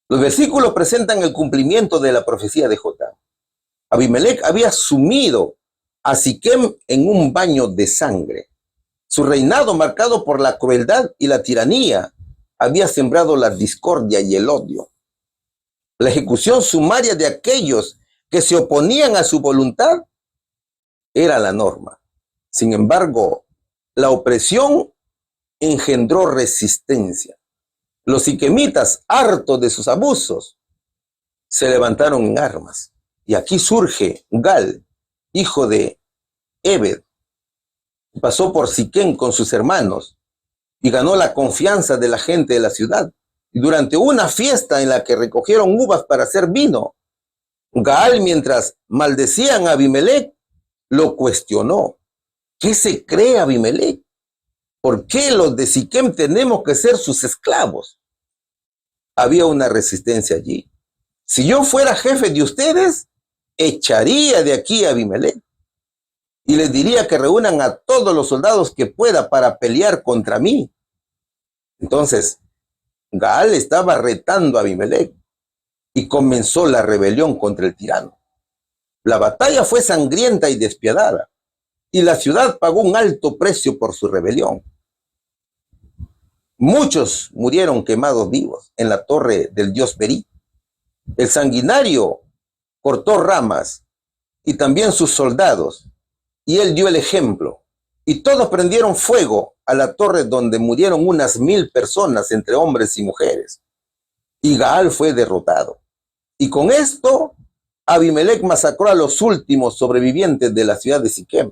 Los versículos presentan el cumplimiento de la profecía de Jotam. Abimelech había sumido a Siquem en un baño de sangre. Su reinado, marcado por la crueldad y la tiranía, había sembrado la discordia y el odio. La ejecución sumaria de aquellos que se oponían a su voluntad era la norma. Sin embargo, la opresión engendró resistencia. Los siquemitas, hartos de sus abusos, se levantaron en armas. Y aquí surge Gal, hijo de Ebed. Pasó por Siquem con sus hermanos y ganó la confianza de la gente de la ciudad. Y durante una fiesta en la que recogieron uvas para hacer vino, Gaal, mientras maldecían a Abimelech, lo cuestionó. ¿Qué se cree Abimelech? ¿Por qué los de Siquem tenemos que ser sus esclavos? Había una resistencia allí. Si yo fuera jefe de ustedes, echaría de aquí a Abimelech y les diría que reúnan a todos los soldados que pueda para pelear contra mí. Entonces, Gaal estaba retando a Abimelech y comenzó la rebelión contra el tirano. La batalla fue sangrienta y despiadada, y la ciudad pagó un alto precio por su rebelión. Muchos murieron quemados vivos en la torre del dios Berí. El sanguinario cortó ramas y también sus soldados, y él dio el ejemplo. Y todos prendieron fuego a la torre donde murieron unas 1000 personas, entre hombres y mujeres. Y Gaal fue derrotado. Y con esto, Abimelech masacró a los últimos sobrevivientes de la ciudad de Siquem.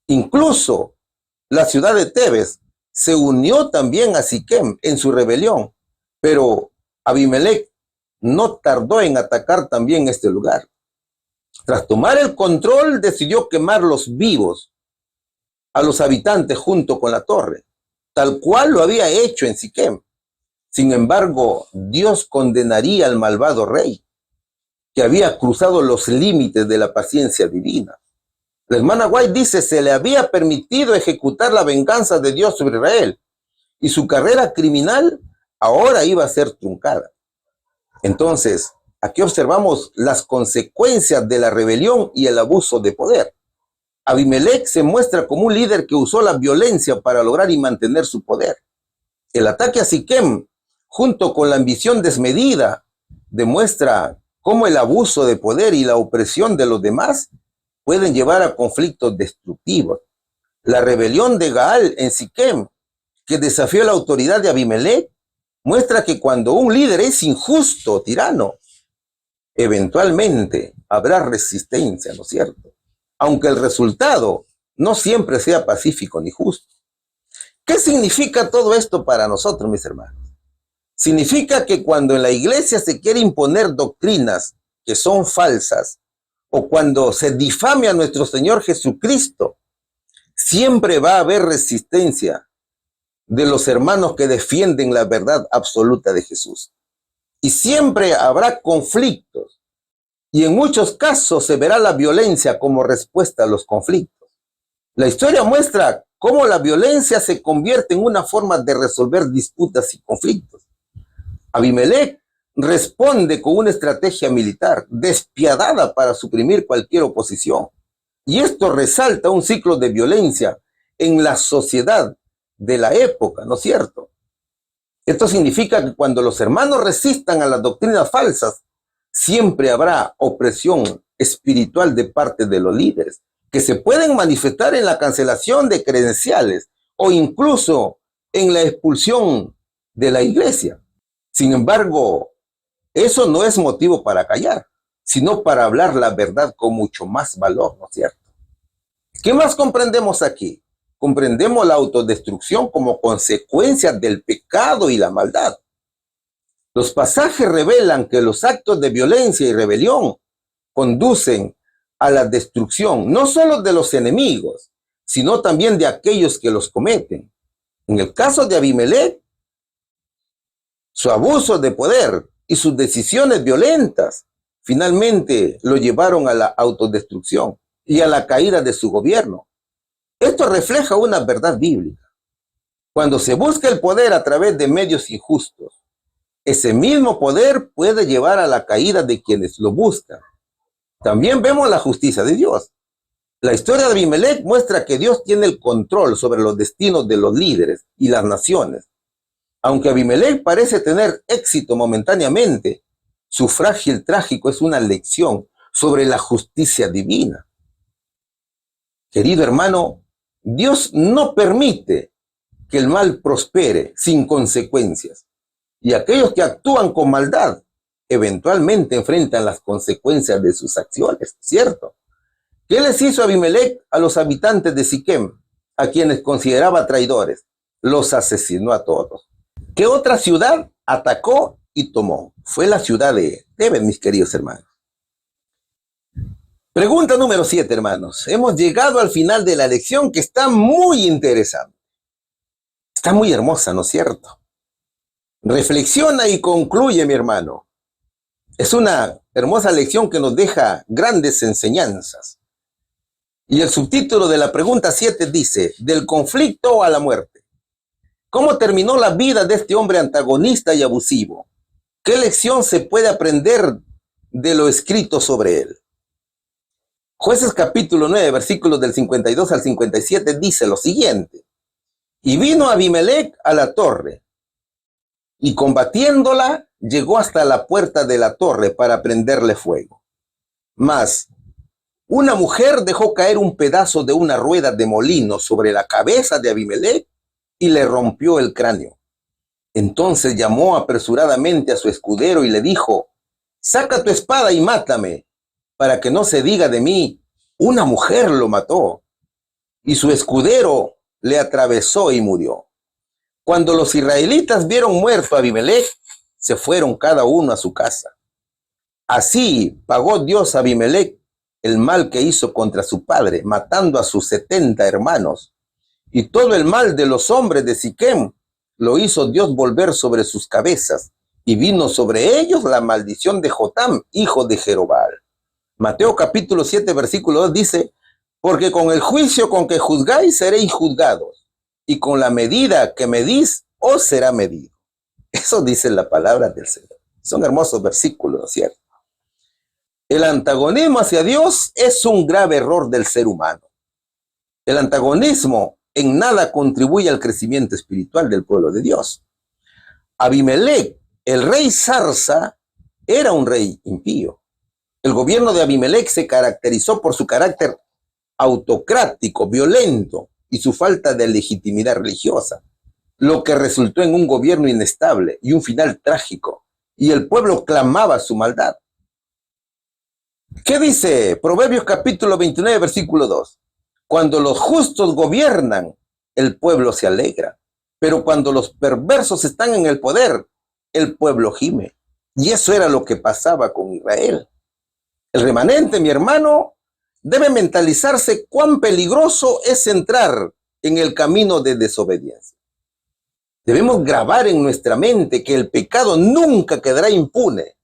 Incluso la ciudad de Tebes se unió también a Siquem en su rebelión, pero Abimelech no tardó en atacar también este lugar. Tras tomar el control, decidió quemarlos vivos a los habitantes junto con la torre, tal cual lo había hecho en Siquem. Sin embargo, Dios condenaría al malvado rey, que había cruzado los límites de la paciencia divina. La hermana White dice, se le había permitido ejecutar la venganza de Dios sobre Israel, y su carrera criminal ahora iba a ser truncada. Entonces, aquí observamos las consecuencias de la rebelión y el abuso de poder. Abimelech se muestra como un líder que usó la violencia para lograr y mantener su poder. El ataque a Siquem, junto con la ambición desmedida, demuestra cómo el abuso de poder y la opresión de los demás pueden llevar a conflictos destructivos. La rebelión de Gaal en Siquem, que desafió la autoridad de Abimelech, muestra que cuando un líder es injusto, tirano, eventualmente habrá resistencia, ¿no es cierto? Aunque el resultado no siempre sea pacífico ni justo. ¿Qué significa todo esto para nosotros, mis hermanos? Significa que cuando en la iglesia se quiere imponer doctrinas que son falsas, o cuando se difame a nuestro Señor Jesucristo, siempre va a haber resistencia de los hermanos que defienden la verdad absoluta de Jesús. Y siempre habrá conflictos. Y en muchos casos se verá la violencia como respuesta a los conflictos. La historia muestra cómo la violencia se convierte en una forma de resolver disputas y conflictos. Abimelech responde con una estrategia militar despiadada para suprimir cualquier oposición. Y esto resalta un ciclo de violencia en la sociedad de la época, ¿no es cierto? Esto significa que cuando los hermanos resistan a las doctrinas falsas, siempre habrá opresión espiritual de parte de los líderes, que se pueden manifestar en la cancelación de credenciales o incluso en la expulsión de la iglesia. Sin embargo, eso no es motivo para callar, sino para hablar la verdad con mucho más valor, ¿no es cierto? ¿Qué más comprendemos aquí? Comprendemos la autodestrucción como consecuencia del pecado y la maldad. Los pasajes revelan que los actos de violencia y rebelión conducen a la destrucción, no solo de los enemigos, sino también de aquellos que los cometen. En el caso de Abimelech, su abuso de poder y sus decisiones violentas finalmente lo llevaron a la autodestrucción y a la caída de su gobierno. Esto refleja una verdad bíblica. Cuando se busca el poder a través de medios injustos, ese mismo poder puede llevar a la caída de quienes lo buscan. También vemos la justicia de Dios. La historia de Abimelech muestra que Dios tiene el control sobre los destinos de los líderes y las naciones. Aunque Abimelech parece tener éxito momentáneamente, su frágil trágico es una lección sobre la justicia divina. Querido hermano, Dios no permite que el mal prospere sin consecuencias. Y aquellos que actúan con maldad eventualmente enfrentan las consecuencias de sus acciones, ¿cierto? ¿Qué les hizo Abimelech a los habitantes de Siquem, a quienes consideraba traidores? Los asesinó a todos. ¿Qué otra ciudad atacó y tomó? Fue la ciudad de Tebes, mis queridos hermanos. Pregunta número 7, hermanos. Hemos llegado al final de la lección, que está muy interesante. Está muy hermosa, ¿no es cierto? Reflexiona y concluye, mi hermano. Es una hermosa lección que nos deja grandes enseñanzas. Y el subtítulo de la pregunta 7 dice: del conflicto a la muerte. ¿Cómo terminó la vida de este hombre antagonista y abusivo? ¿Qué lección se puede aprender de lo escrito sobre él? Jueces capítulo 9, versículos del 52 al 57 dice lo siguiente: y vino Abimelech a la torre, y combatiéndola llegó hasta la puerta de la torre para prenderle fuego. Mas una mujer dejó caer un pedazo de una rueda de molino sobre la cabeza de Abimelech y le rompió el cráneo. Entonces llamó apresuradamente a su escudero y le dijo: saca tu espada y mátame, para que no se diga de mí, una mujer lo mató. Y su escudero le atravesó y murió. Cuando los israelitas vieron muerto a Abimelech, se fueron cada uno a su casa. Así pagó Dios a Abimelech el mal que hizo contra su padre, matando a sus 70 hermanos. Y todo el mal de los hombres de Siquem lo hizo Dios volver sobre sus cabezas, y vino sobre ellos la maldición de Jotam, hijo de Jerobal. Mateo capítulo 7, versículo 2 dice: porque con el juicio con que juzgáis seréis juzgados, y con la medida que medís os será medido. Eso dice la palabra del Señor. Son hermosos versículos, ¿no es cierto? El antagonismo hacia Dios es un grave error del ser humano. El antagonismo en nada contribuye al crecimiento espiritual del pueblo de Dios. Abimelec, el rey Zarza, era un rey impío. El gobierno de Abimelec se caracterizó por su carácter autocrático, violento y su falta de legitimidad religiosa, lo que resultó en un gobierno inestable y un final trágico, y el pueblo clamaba su maldad. ¿Qué dice Proverbios capítulo 29, versículo 2? Cuando los justos gobiernan, el pueblo se alegra, pero cuando los perversos están en el poder, el pueblo gime. Y eso era lo que pasaba con Israel. El remanente, mi hermano, debe mentalizarse cuán peligroso es entrar en el camino de desobediencia. Debemos grabar en nuestra mente que el pecado nunca quedará impune,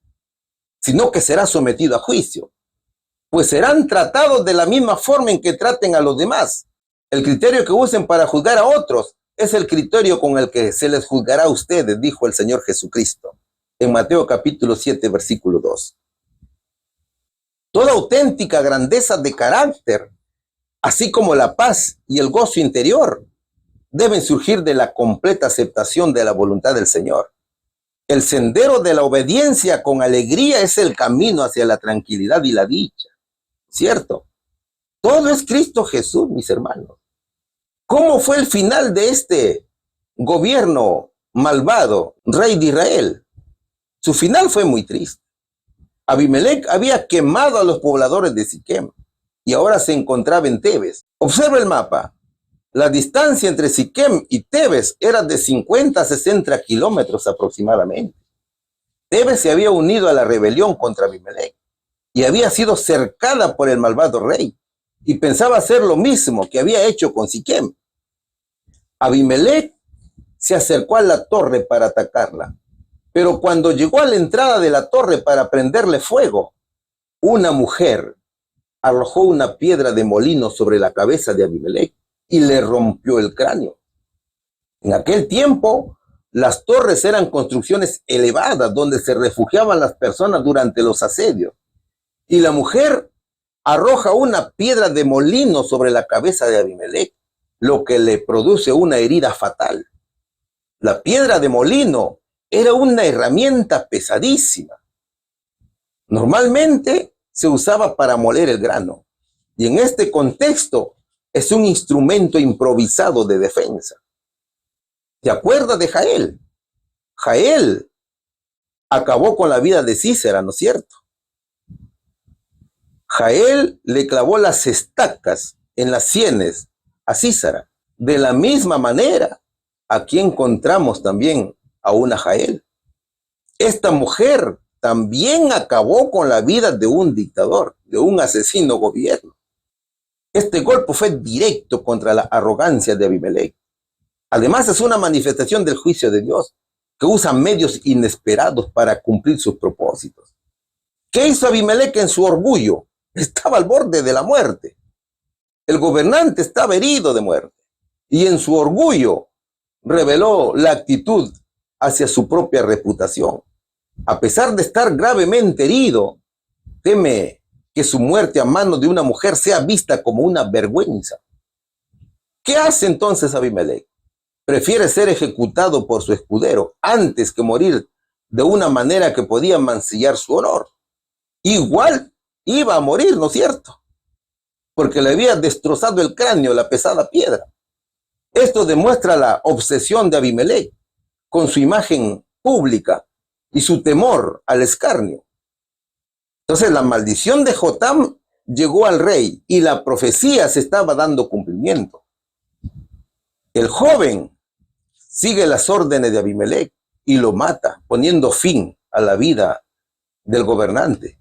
sino que será sometido a juicio, pues serán tratados de la misma forma en que traten a los demás. El criterio que usen para juzgar a otros es el criterio con el que se les juzgará a ustedes, dijo el Señor Jesucristo en Mateo capítulo 7, versículo 2. Toda auténtica grandeza de carácter, así como la paz y el gozo interior, deben surgir de la completa aceptación de la voluntad del Señor. El sendero de la obediencia con alegría es el camino hacia la tranquilidad y la dicha, ¿cierto? Todo es Cristo Jesús, mis hermanos. ¿Cómo fue el final de este gobierno malvado, rey de Israel? Su final fue muy triste. Abimelec había quemado a los pobladores de Siquem y ahora se encontraba en Tebes. Observa el mapa. La distancia entre Siquem y Tebes era de 50 a 60 kilómetros aproximadamente. Tebes se había unido a la rebelión contra Abimelec y había sido cercada por el malvado rey y pensaba hacer lo mismo que había hecho con Siquem. Abimelec se acercó a la torre para atacarla, pero cuando llegó a la entrada de la torre para prenderle fuego, una mujer arrojó una piedra de molino sobre la cabeza de Abimelec y le rompió el cráneo. En aquel tiempo, las torres eran construcciones elevadas donde se refugiaban las personas durante los asedios, y la mujer arroja una piedra de molino sobre la cabeza de Abimelec, lo que le produce una herida fatal. La piedra de molino era una herramienta pesadísima. Normalmente se usaba para moler el grano, y en este contexto es un instrumento improvisado de defensa. ¿Te acuerdas de Jael? Jael acabó con la vida de Sísera, ¿no es cierto? Jael le clavó las estacas en las sienes a Sísera. De la misma manera, aquí encontramos también a una Jael. Esta mujer también acabó con la vida de un dictador, de un asesino gobierno. Este golpe fue directo contra la arrogancia de Abimelec. Además, es una manifestación del juicio de Dios, que usa medios inesperados para cumplir sus propósitos. ¿Qué hizo Abimelec en su orgullo? Estaba al borde de la muerte. El gobernante estaba herido de muerte y en su orgullo reveló la actitud hacia su propia reputación. A pesar de estar gravemente herido, teme que su muerte a manos de una mujer sea vista como una vergüenza. ¿Qué hace entonces Abimelec? Prefiere ser ejecutado por su escudero antes que morir de una manera que podía mancillar su honor. Igual iba a morir, ¿no es cierto? Porque le había destrozado el cráneo la pesada piedra. Esto demuestra la obsesión de Abimelec con su imagen pública y su temor al escarnio. Entonces la maldición de Jotam llegó al rey y la profecía se estaba dando cumplimiento. El joven sigue las órdenes de Abimelec y lo mata, poniendo fin a la vida del gobernante,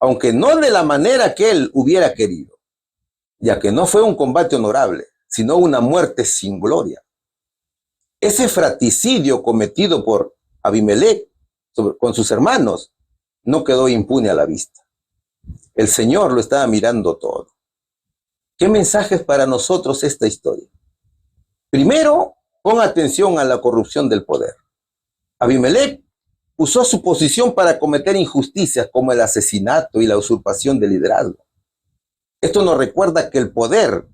aunque no de la manera que él hubiera querido, ya que no fue un combate honorable, sino una muerte sin gloria. Ese fratricidio cometido por Abimelec con sus hermanos no quedó impune a la vista. El Señor lo estaba mirando todo. ¿Qué mensaje es para nosotros esta historia? Primero, pon atención a la corrupción del poder. Abimelec usó su posición para cometer injusticias como el asesinato y la usurpación de liderazgo. Esto nos recuerda que el poder,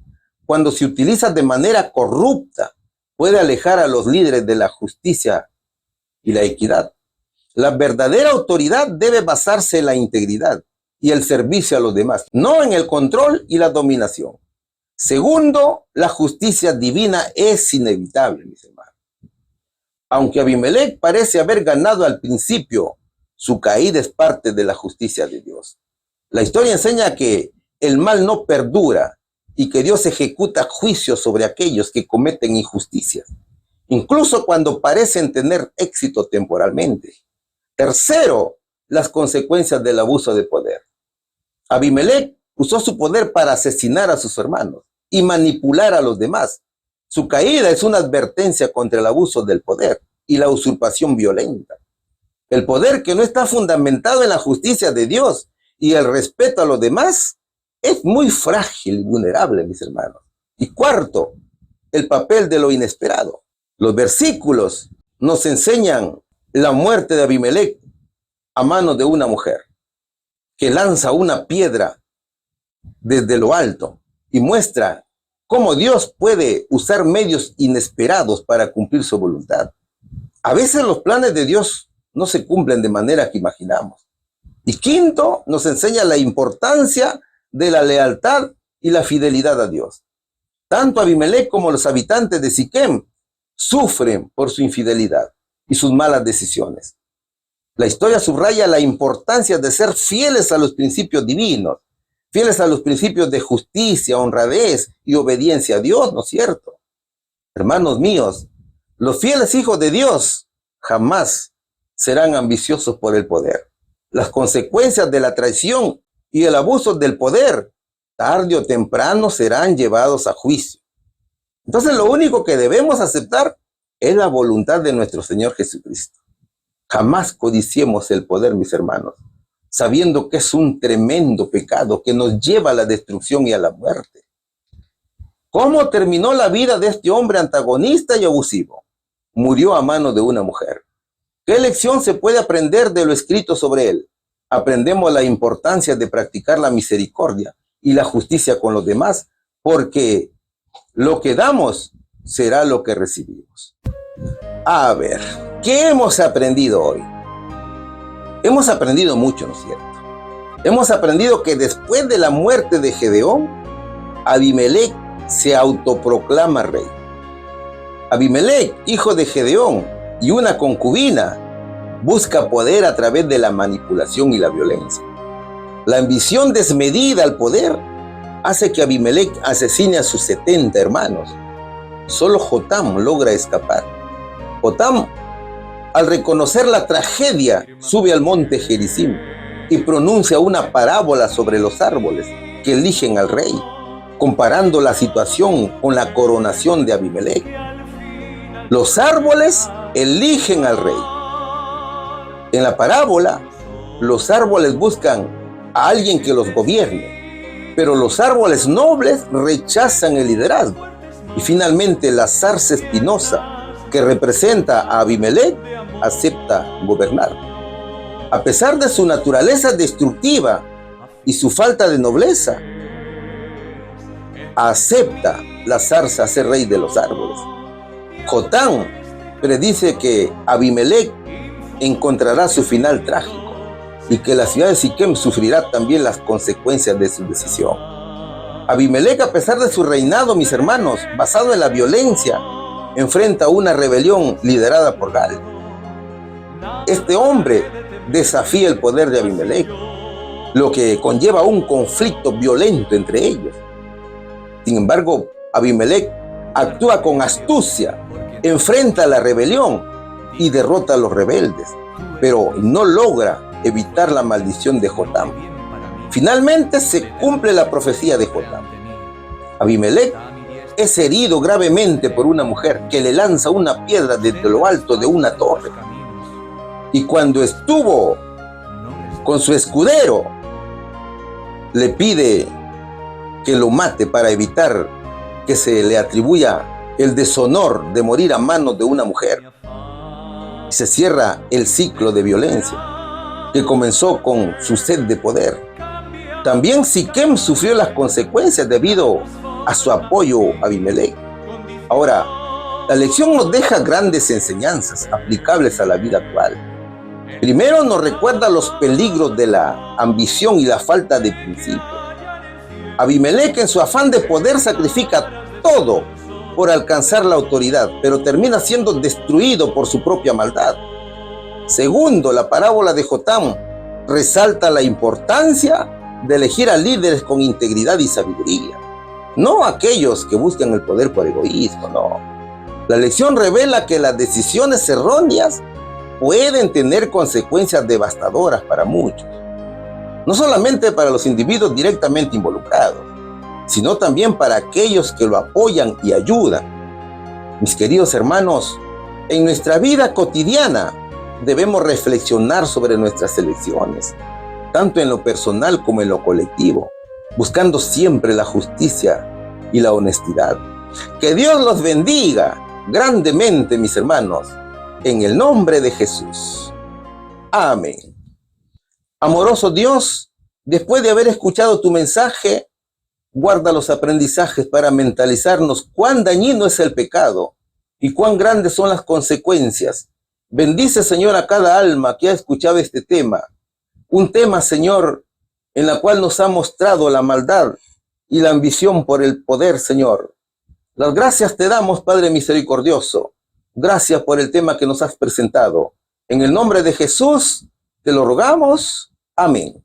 cuando se utiliza de manera corrupta, puede alejar a los líderes de la justicia y la equidad. La verdadera autoridad debe basarse en la integridad y el servicio a los demás, no en el control y la dominación. Segundo, la justicia divina es inevitable, mis hermanos. Aunque Abimelec parece haber ganado al principio, su caída es parte de la justicia de Dios. La historia enseña que el mal no perdura y que Dios ejecuta juicios sobre aquellos que cometen injusticias, incluso cuando parecen tener éxito temporalmente. Tercero, las consecuencias del abuso de poder. Abimelec usó su poder para asesinar a sus hermanos y manipular a los demás. Su caída es una advertencia contra el abuso del poder y la usurpación violenta. El poder que no está fundamentado en la justicia de Dios y el respeto a los demás es muy frágil y vulnerable, mis hermanos. Y cuarto, el papel de lo inesperado. Los versículos nos enseñan la muerte de Abimelec a manos de una mujer que lanza una piedra desde lo alto y muestra cómo Dios puede usar medios inesperados para cumplir su voluntad. A veces los planes de Dios no se cumplen de manera que imaginamos. Y quinto, nos enseña la importancia de la lealtad y la fidelidad a Dios. Tanto Abimelec como los habitantes de Siquem sufren por su infidelidad y sus malas decisiones. La historia subraya la importancia de ser fieles a los principios divinos, fieles a los principios de justicia, honradez y obediencia a Dios, ¿no es cierto? Hermanos míos, los fieles hijos de Dios jamás serán ambiciosos por el poder. Las consecuencias de la traición y el abuso del poder, tarde o temprano, serán llevados a juicio. Entonces, lo único que debemos aceptar es la voluntad de nuestro Señor Jesucristo. Jamás codiciemos el poder, mis hermanos, sabiendo que es un tremendo pecado que nos lleva a la destrucción y a la muerte. ¿Cómo terminó la vida de este hombre antagonista y abusivo? Murió a manos de una mujer. ¿Qué lección se puede aprender de lo escrito sobre él? Aprendemos la importancia de practicar la misericordia y la justicia con los demás, porque lo que damos será lo que recibimos. A ver, ¿qué hemos aprendido hoy? Hemos aprendido mucho, ¿no es cierto? Hemos aprendido que después de la muerte de Gedeón, Abimelec se autoproclama rey. Abimelec, hijo de Gedeón y una concubina, busca poder a través de la manipulación y la violencia. La ambición desmedida al poder hace que Abimelec asesine a sus 70 hermanos. Solo Jotam logra escapar. Jotam, al reconocer la tragedia, sube al monte Gerizim y pronuncia una parábola sobre los árboles que eligen al rey, comparando la situación con la coronación de Abimelec. Los árboles eligen al rey. En la parábola, los árboles buscan a alguien que los gobierne, pero los árboles nobles rechazan el liderazgo. Y finalmente la zarza espinosa, que representa a Abimelec, acepta gobernar. A pesar de su naturaleza destructiva y su falta de nobleza, acepta la zarza ser rey de los árboles. Jotam predice que Abimelec encontrará su final trágico y que la ciudad de Siquem sufrirá también las consecuencias de su decisión. Abimelec, a pesar de su reinado, mis hermanos, basado en la violencia, enfrenta una rebelión liderada por Gal. Este hombre desafía el poder de Abimelec, lo que conlleva un conflicto violento entre ellos. Sin embargo, Abimelec actúa con astucia, enfrenta la rebelión y derrota a los rebeldes, pero no logra evitar la maldición de Jotam. Finalmente se cumple la profecía de Jotam. Abimelec es herido gravemente por una mujer que le lanza una piedra desde lo alto de una torre. Y cuando estuvo con su escudero, le pide que lo mate para evitar que se le atribuya el deshonor de morir a manos de una mujer. y se cierra el ciclo de violencia que comenzó con su sed de poder. También Siquem sufrió las consecuencias debido a su apoyo a Abimelech. Ahora, la lección nos deja grandes enseñanzas aplicables a la vida actual. Primero, nos recuerda los peligros de la ambición y la falta de principios. Abimelech, en su afán de poder, sacrifica todo por alcanzar la autoridad, pero termina siendo destruido por su propia maldad. Segundo, la parábola de Jotam resalta la importancia de elegir a líderes con integridad y sabiduría, no aquellos que buscan el poder por egoísmo, no. La lección revela que las decisiones erróneas pueden tener consecuencias devastadoras para muchos, no solamente para los individuos directamente involucrados, sino también para aquellos que lo apoyan y ayudan. Mis queridos hermanos, en nuestra vida cotidiana debemos reflexionar sobre nuestras elecciones, tanto en lo personal como en lo colectivo, buscando siempre la justicia y la honestidad. Que Dios los bendiga grandemente, mis hermanos, en el nombre de Jesús. Amén. Amoroso Dios, después de haber escuchado tu mensaje, guarda los aprendizajes para mentalizarnos cuán dañino es el pecado y cuán grandes son las consecuencias. Bendice, Señor, a cada alma que ha escuchado este tema. Un tema, Señor, en la cual nos ha mostrado la maldad y la ambición por el poder, Señor. Las gracias te damos, Padre misericordioso. Gracias por el tema que nos has presentado. En el nombre de Jesús te lo rogamos. Amén.